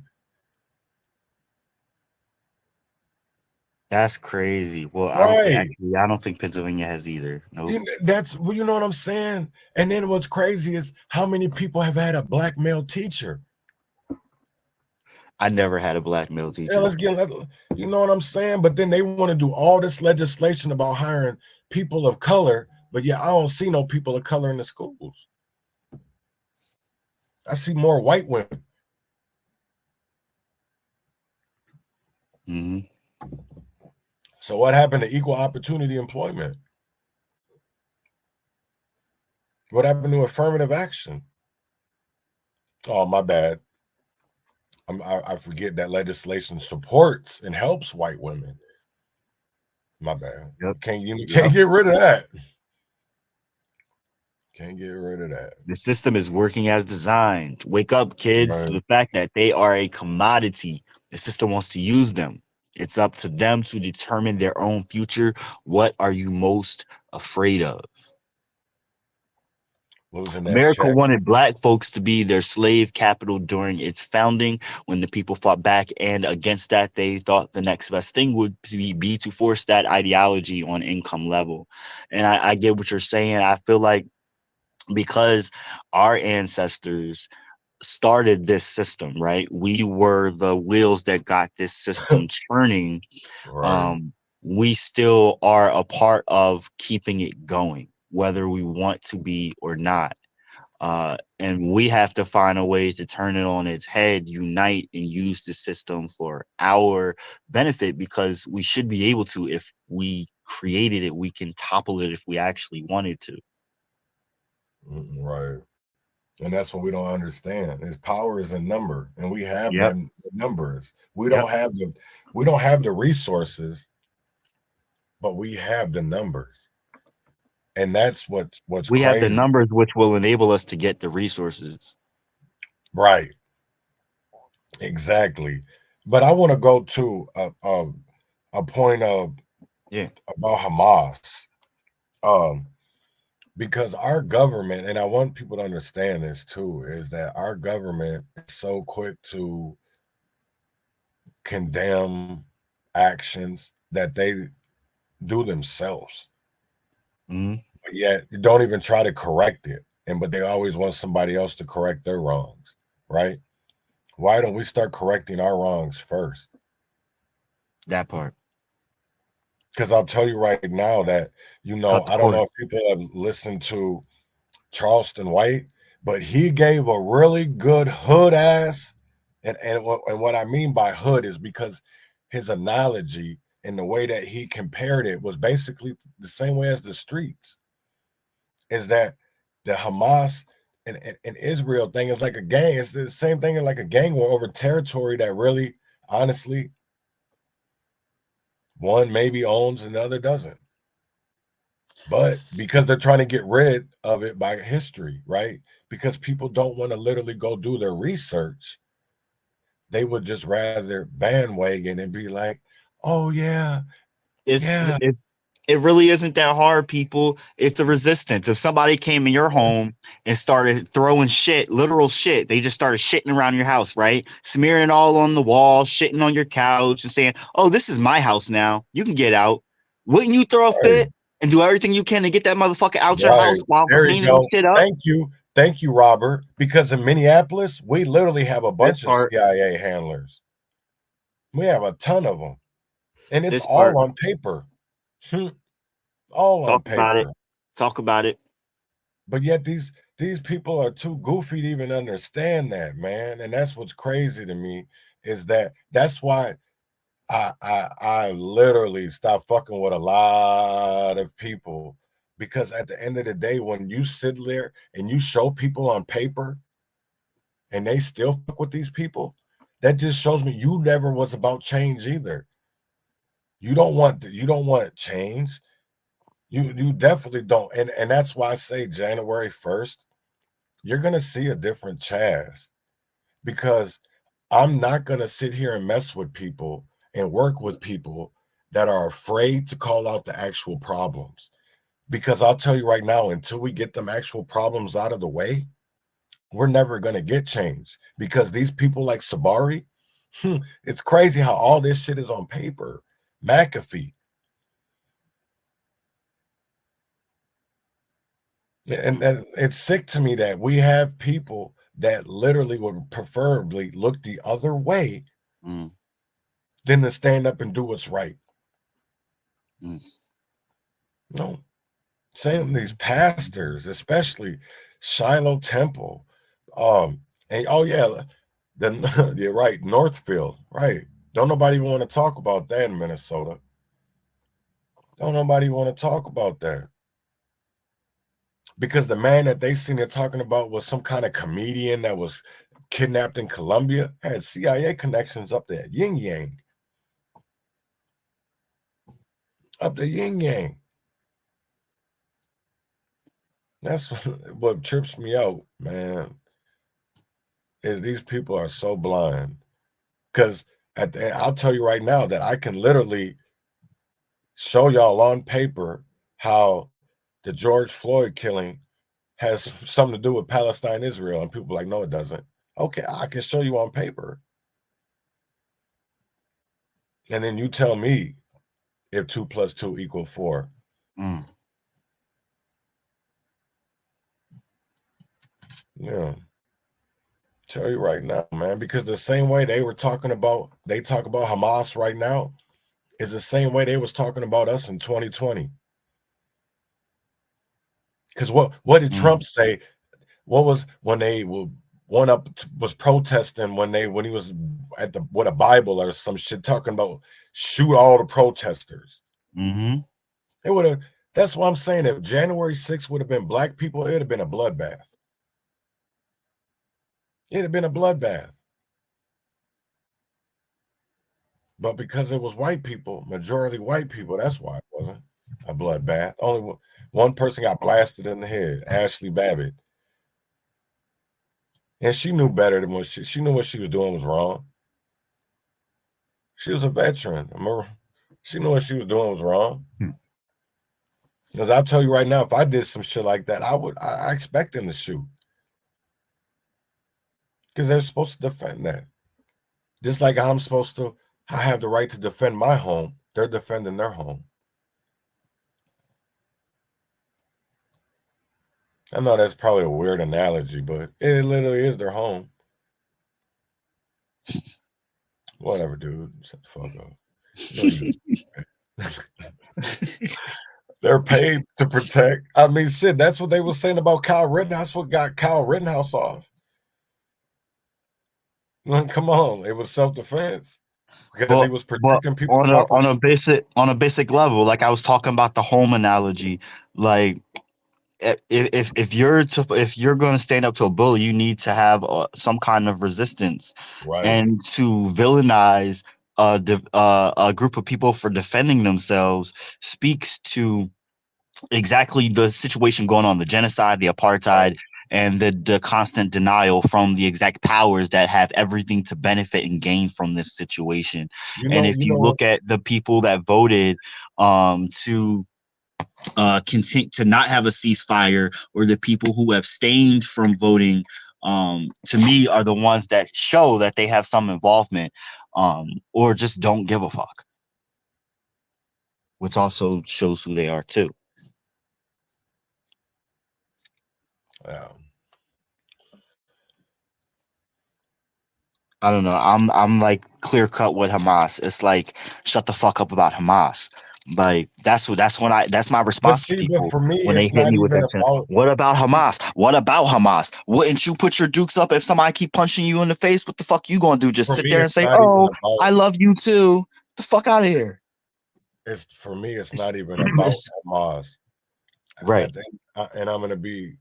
That's crazy. Well, I don't think Pennsylvania has either. No, nope. You know what I'm saying? And then what's crazy is how many people have had a black male teacher. I never had a black male teacher. Yeah, you know what I'm saying? But then they want to do all this legislation about hiring people of color, but yeah, I don't see no people of color in the schools. I see more white women. So what happened to equal opportunity employment? What happened to affirmative action? Oh, my bad. I forget that legislation supports and helps white women. My bad. Yep. Can't get rid of that. Can't get rid of that. The system is working as designed. Wake up, kids, to the fact that they are a commodity. The system wants to use them. It's up to them to determine their own future. What are you most afraid of? America wanted black folks to be their slave capital during its founding. When the people fought back and against that, they thought the next best thing would be to force that ideology on income level. And I get what you're saying. I feel like because our ancestors started this system, right? We were the wheels that got this system churning. We still are a part of keeping it going, whether we want to be or not. And we have to find a way to turn it on its head, unite, and use the system for our benefit, because we should be able to. If we created it, we can topple it if we actually wanted to. Right. And that's what we don't understand. Is power is a number, and we have the numbers. We don't have the resources, but we have the numbers. And that's what's we crazy. Have the numbers which will enable us to get the resources. Right. Exactly. But I want to go to a point of about Hamas. Because our government, and I want people to understand this too, is that our government is so quick to condemn actions that they do themselves. But yet you don't even try to correct it. But they always want somebody else to correct their wrongs, right? Why don't we start correcting our wrongs first? That part. Because I'll tell you right now that, I don't know if people have listened to Charleston White, but he gave a really good hood ass. And what I mean by hood is because his analogy and the way that he compared it was basically the same way as the streets. Is that the Hamas and Israel thing is like a gang. It's the same thing as like a gang war over territory that really, honestly, one maybe owns and the other doesn't. But because they're trying to get rid of it by history, right? Because people don't want to literally go do their research. They would just rather bandwagon and be like, oh yeah, it really isn't that hard, people. It's the resistance. If somebody came in your home and started throwing shit, literal shit, they just started shitting around your house, right? Smearing it all on the wall, shitting on your couch, and saying, oh, this is my house now. You can get out. Wouldn't you throw a fit and do everything you can to get that motherfucker out your house while cleaning shit up? Thank you, Robert. Because in Minneapolis, we literally have a bunch of CIA handlers. We have a ton of them. And it's all on paper. All on paper. Talk about it. But yet these people are too goofy to even understand that, man. And that's what's crazy to me, is that's why I literally stopped fucking with a lot of people, because at the end of the day, when you sit there and you show people on paper and they still fuck with these people, that just shows me you never was about change either. You don't want change. You definitely don't. And that's why I say January 1st, you're gonna see a different Chaz, because I'm not gonna sit here and mess with people and work with people that are afraid to call out the actual problems. Because I'll tell you right now, until we get them actual problems out of the way, we're never gonna get change. Because these people like Sabari, it's crazy how all this shit is on paper. McAfee. And it's sick to me that we have people that literally would preferably look the other way than to stand up and do what's right. No. Same with these pastors, especially Shiloh Temple. And you're right, Northfield, right. Don't nobody want to talk about that in Minnesota. Don't nobody want to talk about that. Because the man that they seen it talking about was some kind of comedian that was kidnapped in Colombia, had CIA connections up there, yin yang. Up the yin yang. That's what trips me out, man, is these people are so blind. Because I'll tell you right now that I can literally show y'all on paper how the George Floyd killing has something to do with Palestine, Israel. And people are like, no, it doesn't. Okay, I can show you on paper. And then you tell me if 2 + 2 = 4. Yeah. Tell you right now, man, because the same way they talk about Hamas right now is the same way they was talking about us in 2020. Because what did Trump say? What was when they was protesting when he was at with a Bible or some shit talking about shoot all the protesters? It would have. That's what I'm saying. If January 6th would have been black people, it would have been a bloodbath. It'd have been a bloodbath. But because it was white people, majority white people, that's why it wasn't a bloodbath. Only one person got blasted in the head, Ashley Babbitt. And she knew better than what she knew what she was doing was wrong. She was a veteran. She knew what she was doing was wrong. Because I'll tell you right now, if I did some shit like that, I expect them to shoot. Because they're supposed to defend that. Just like I have the right to defend my home. They're defending their home. I know that's probably a weird analogy, but it literally is their home. Whatever, dude. Shut the fuck up. They're paid to protect. I mean, shit, that's what they were saying about Kyle Rittenhouse. What got Kyle Rittenhouse off? Come on, it was self-defense. because he was protecting people on a basic level, like I was talking about the home analogy, like if you're going to stand up to a bully, you need to have some kind of resistance, right? And to villainize a group of people for defending themselves speaks to exactly the situation going on, the genocide, the apartheid, and the constant denial from the exact powers that have everything to benefit and gain from this situation. And if you look at the people that voted to continue to not have a ceasefire, or the people who abstained from voting, to me are the ones that show that they have some involvement, or just don't give a fuck, which also shows who they are too. Yeah. I don't know. I'm like clear cut with Hamas. It's like, shut the fuck up about Hamas. Like that's my response to people for me, when they it's hit not me with even that. about. What about Hamas? What about Hamas? Wouldn't you put your dukes up if somebody keep punching you in the face? What the fuck you gonna do? Just sit there and say, "Oh, I love you too." Get the fuck out of here. It's for me. It's not even about Hamas, right? And I'm gonna be.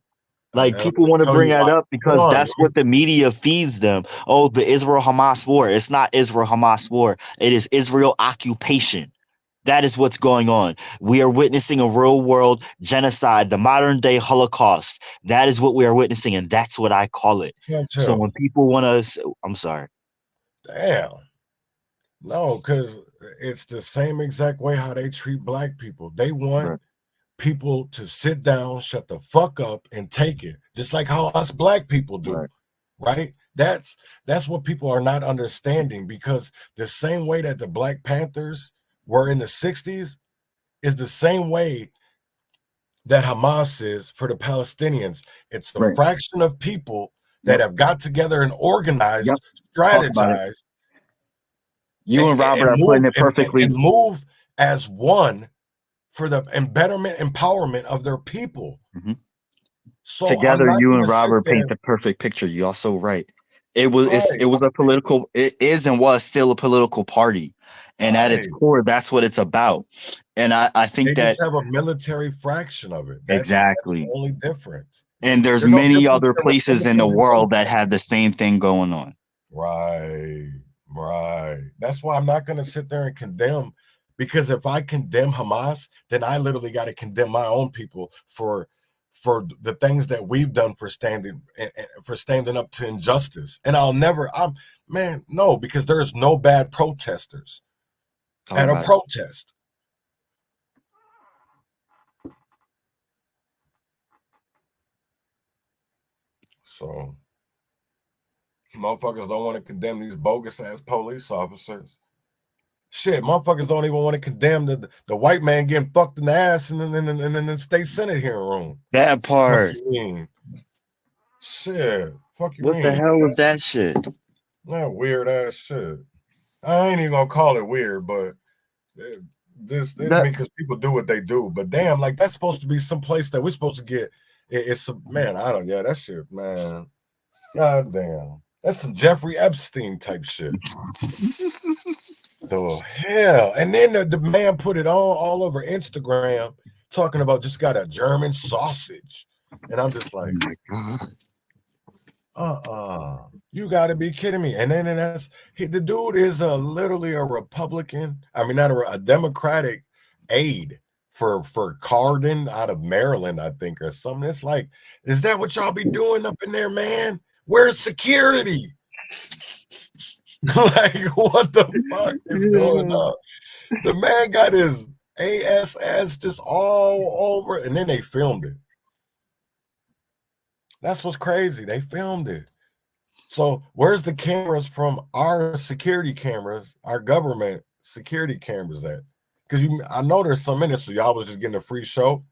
Like, people want to bring that up because that's what the media feeds them. Oh, the Israel-Hamas war. It's not Israel-Hamas war. It is Israel occupation. That is what's going on. We are witnessing a real world genocide, the modern day Holocaust. That is what we are witnessing, and that's what I call it. So when people want to, I'm sorry. Damn. No, because it's the same exact way how they treat black people. They want people to sit down, shut the fuck up, and take it, just like how us black people do. Right? That's what people are not understanding, because the same way that the Black Panthers were in the 60s is the same way that Hamas is for the Palestinians. It's a fraction of people that have got together and organized, strategized. You and Robert are putting it perfectly. And move as one for the empowerment of their people. Mm-hmm. So together, you and Robert paint the perfect picture. You're also right. It was it was a political. It is and was still a political party, and at its core, that's what it's about. And I think they that just have a military fraction of it. That's the only difference. And there's many other places in the world that have the same thing going on. Right. That's why I'm not going to sit there and condemn, because if I condemn Hamas, then I literally got to condemn my own people for the things that we've done for standing up to injustice. And no, because there's no bad protesters at a protest. So motherfuckers don't want to condemn these bogus ass police officers. Shit, motherfuckers don't even want to condemn the white man getting fucked in the ass and then the state senate hearing room. That part. Fuck you mean? Shit. Fuck you what mean? What the hell was that shit? That weird ass shit. I ain't even gonna call it weird, but this because people do what they do. But damn, like that's supposed to be some place that we're supposed to get. It's man, I don't. Yeah, that shit, man. God damn, that's some Jeffrey Epstein type shit. The hell, and then the man put it all over Instagram, talking about just got a German sausage, and I'm just like, you got to be kidding me. And then the dude is literally a Republican. I mean, not a Democratic aide for Cardin out of Maryland, I think, or something. It's like, is that what y'all be doing up in there, man? Where's security? Like, what the fuck is going on? The man got his ASS just all over, and then they filmed it. That's what's crazy. They filmed it. So where's the cameras from our security cameras, our government security cameras at? Because I know there's some in it, so y'all was just getting a free show.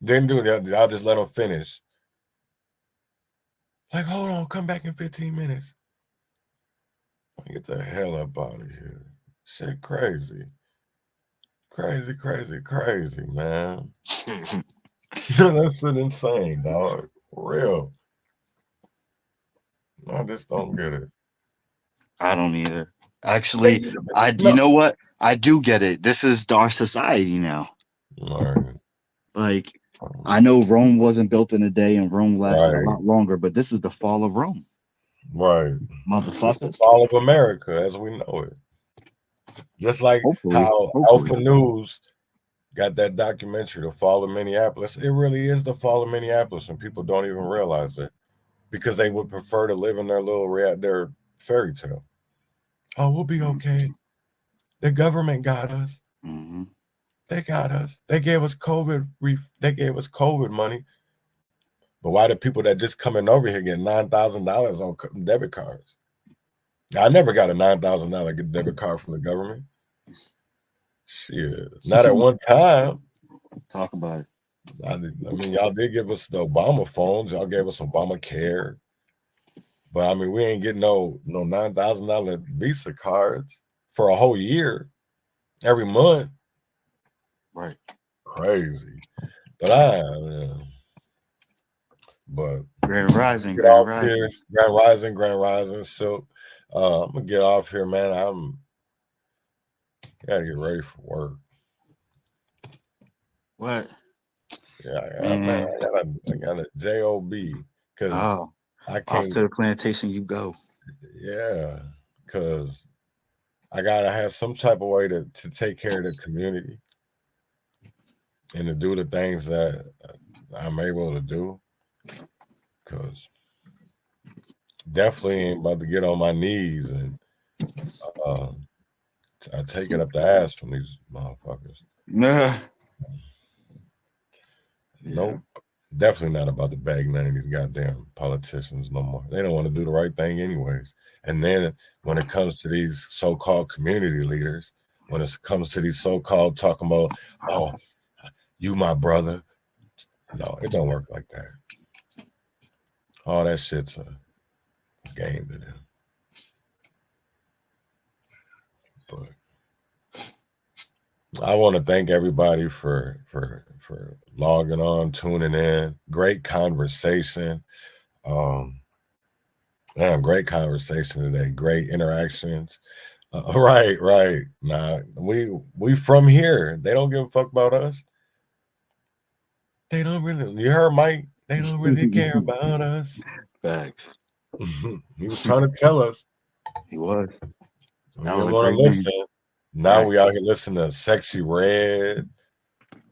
Didn't do that. I'll just let them finish. Like, hold on, come back in 15 minutes. Get the hell up out of here. Shit crazy. Crazy, man. That's insane, dog. For real. I just don't get it. I don't either. Actually, you know what? I do get it. This is our society now. Right. Like, I know Rome wasn't built in a day and Rome lasted a lot longer, but this is the fall of Rome. Right. Motherfuckers. It's the fall of America as we know it. Just like how Alpha News got that documentary, The Fall of Minneapolis. It really is the fall of Minneapolis, and people don't even realize it because they would prefer to live in their little their fairy tale. Oh, we'll be okay. The government got us. Mm-hmm. They got us. They gave us COVID. They gave us COVID money. But why do people that just coming over here get $9,000 on debit cards? I never got a $9,000 debit card from the government. Shit, not at one time. Talk about it. I mean, y'all did give us the Obama phones. Y'all gave us Obamacare. But I mean, we ain't getting no $9,000 Visa cards for a whole year, every month. Right. Crazy. But Grand Rising. Grand Rising. So I'm gonna get off here, man. Gotta get ready for work. What? Yeah, I got a job because I can't. Off to the plantation you go. Yeah, because I gotta have some type of way to take care of the community and to do the things that I'm able to do. Because definitely ain't about to get on my knees and I take it up the ass from these motherfuckers. Nah. Nope. Definitely not about to bag none of these goddamn politicians no more. They don't want to do the right thing anyways. And then when it comes to these so-called community leaders, when it comes to these so-called talking about, oh, you my brother. No, it don't work like that. All that shit's a game to them. But I want to thank everybody for logging on, tuning in. Great conversation. Great conversation today. Great interactions. Right. Nah, we from here. They don't give a fuck about us. They don't really. You heard Mike? They don't really care about us. Facts. He was trying to tell us. He was. We didn't want to listen. Now we out here listening to Sexy Red.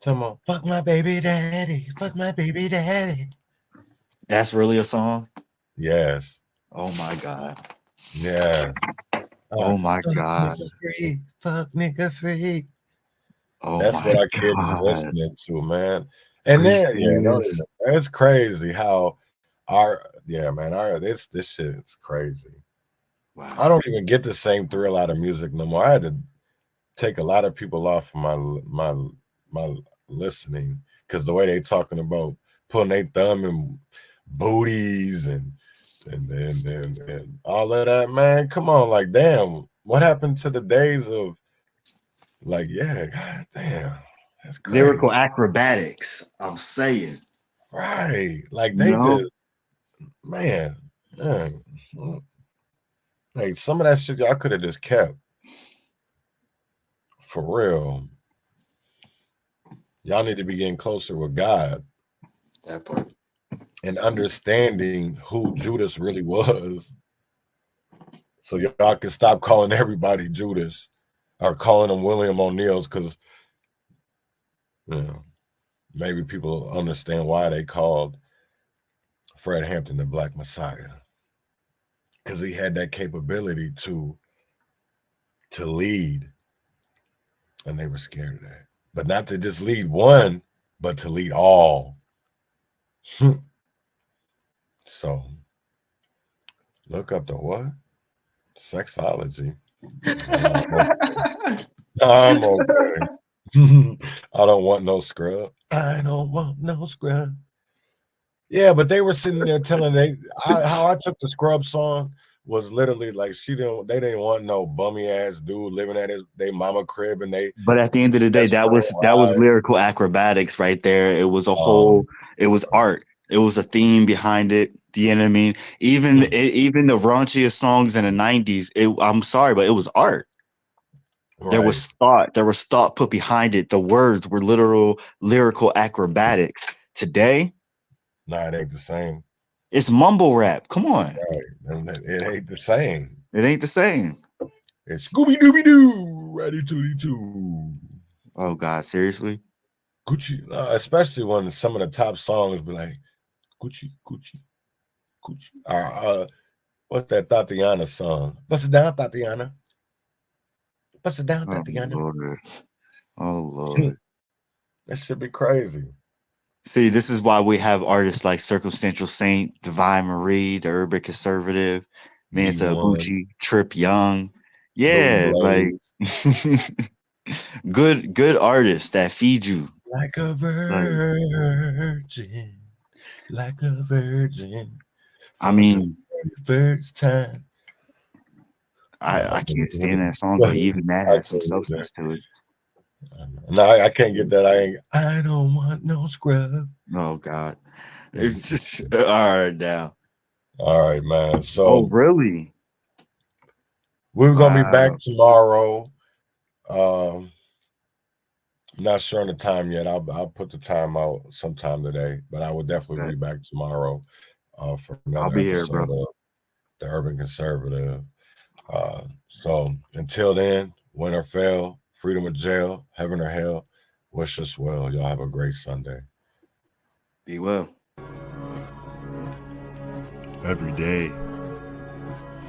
Come on, fuck my baby daddy. Fuck my baby daddy. That's really a song? Yes. Oh my God. Yeah. Oh my God. Fuck nigga free. Oh, that's what our kids are listening to, man. And then it's crazy how this shit is crazy. Wow. I don't even get the same thrill out of music no more. I had to take a lot of people off of my listening because the way they talking about putting their thumb in booties and all of that, man. Come on, like, damn, what happened to the days of like, yeah, god damn, that's crazy. Lyrical acrobatics, I'm saying. Right. Like they just man. Like some of that shit y'all could have just kept. For real. Y'all need to be getting closer with God. That part. And understanding who Judas really was. So y'all can stop calling everybody Judas or calling them William O'Neill's because maybe people understand why they called Fred Hampton the Black Messiah. Because he had that capability to lead. And they were scared of that. But not to just lead one, but to lead all. So, look up the what? Sexology. I'm okay. I don't want no scrub. I don't want no scrub. Yeah, but they were sitting there telling how I took the scrub song was literally like they didn't want no bummy ass dude living at their mama crib But at the end of the day, that was lyrical acrobatics right there. It was it was art. It was a theme behind it You know what I mean? Even the raunchiest songs in the 90s, I'm sorry, but it was art. Right. There was thought put behind it. The words were literal lyrical acrobatics. Today, nah, it ain't the same. It's mumble rap. Come on. Right. It ain't the same. It ain't the same. It's Scooby Dooby Doo, Ready Tooty Too. Oh God, seriously? Gucci, especially when some of the top songs be like Gucci, Gucci, Gucci. What's that Tatiana song? Bust it down, Tatiana. Bust it down, Tatiana. Oh Lord. That should be crazy. See, this is why we have artists like Circumstantial Saint, Divine Marie, the Urban Conservative, Mansa Abuchi, Trip Young. Yeah, like good artists that feed you. Like a virgin. Like a virgin. I mean, first time. I can't stand that song, but even that had some substance to it. No, I can't get that. I don't want no scrub. Oh God. It's just all right now. All right, man. So oh really? We're gonna be back tomorrow. Not sure on the time yet. I'll put the time out sometime today, but I will definitely be back tomorrow for another episode of the Urban Conservative. So until then, win or fail, freedom or jail, heaven or hell, wish us well. Y'all have a great Sunday. Be well. Every day,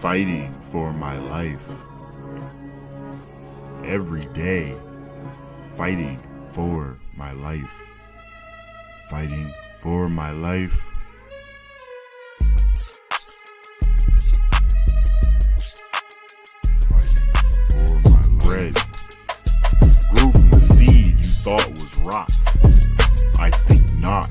fighting for my life. Every day, fighting for my life. Fighting for my life. Fighting for my bread. Grew from the seed you thought was rot. I think not.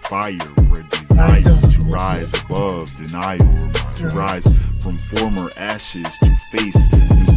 Fire bred desire to rise above denial. To rise from former ashes to face new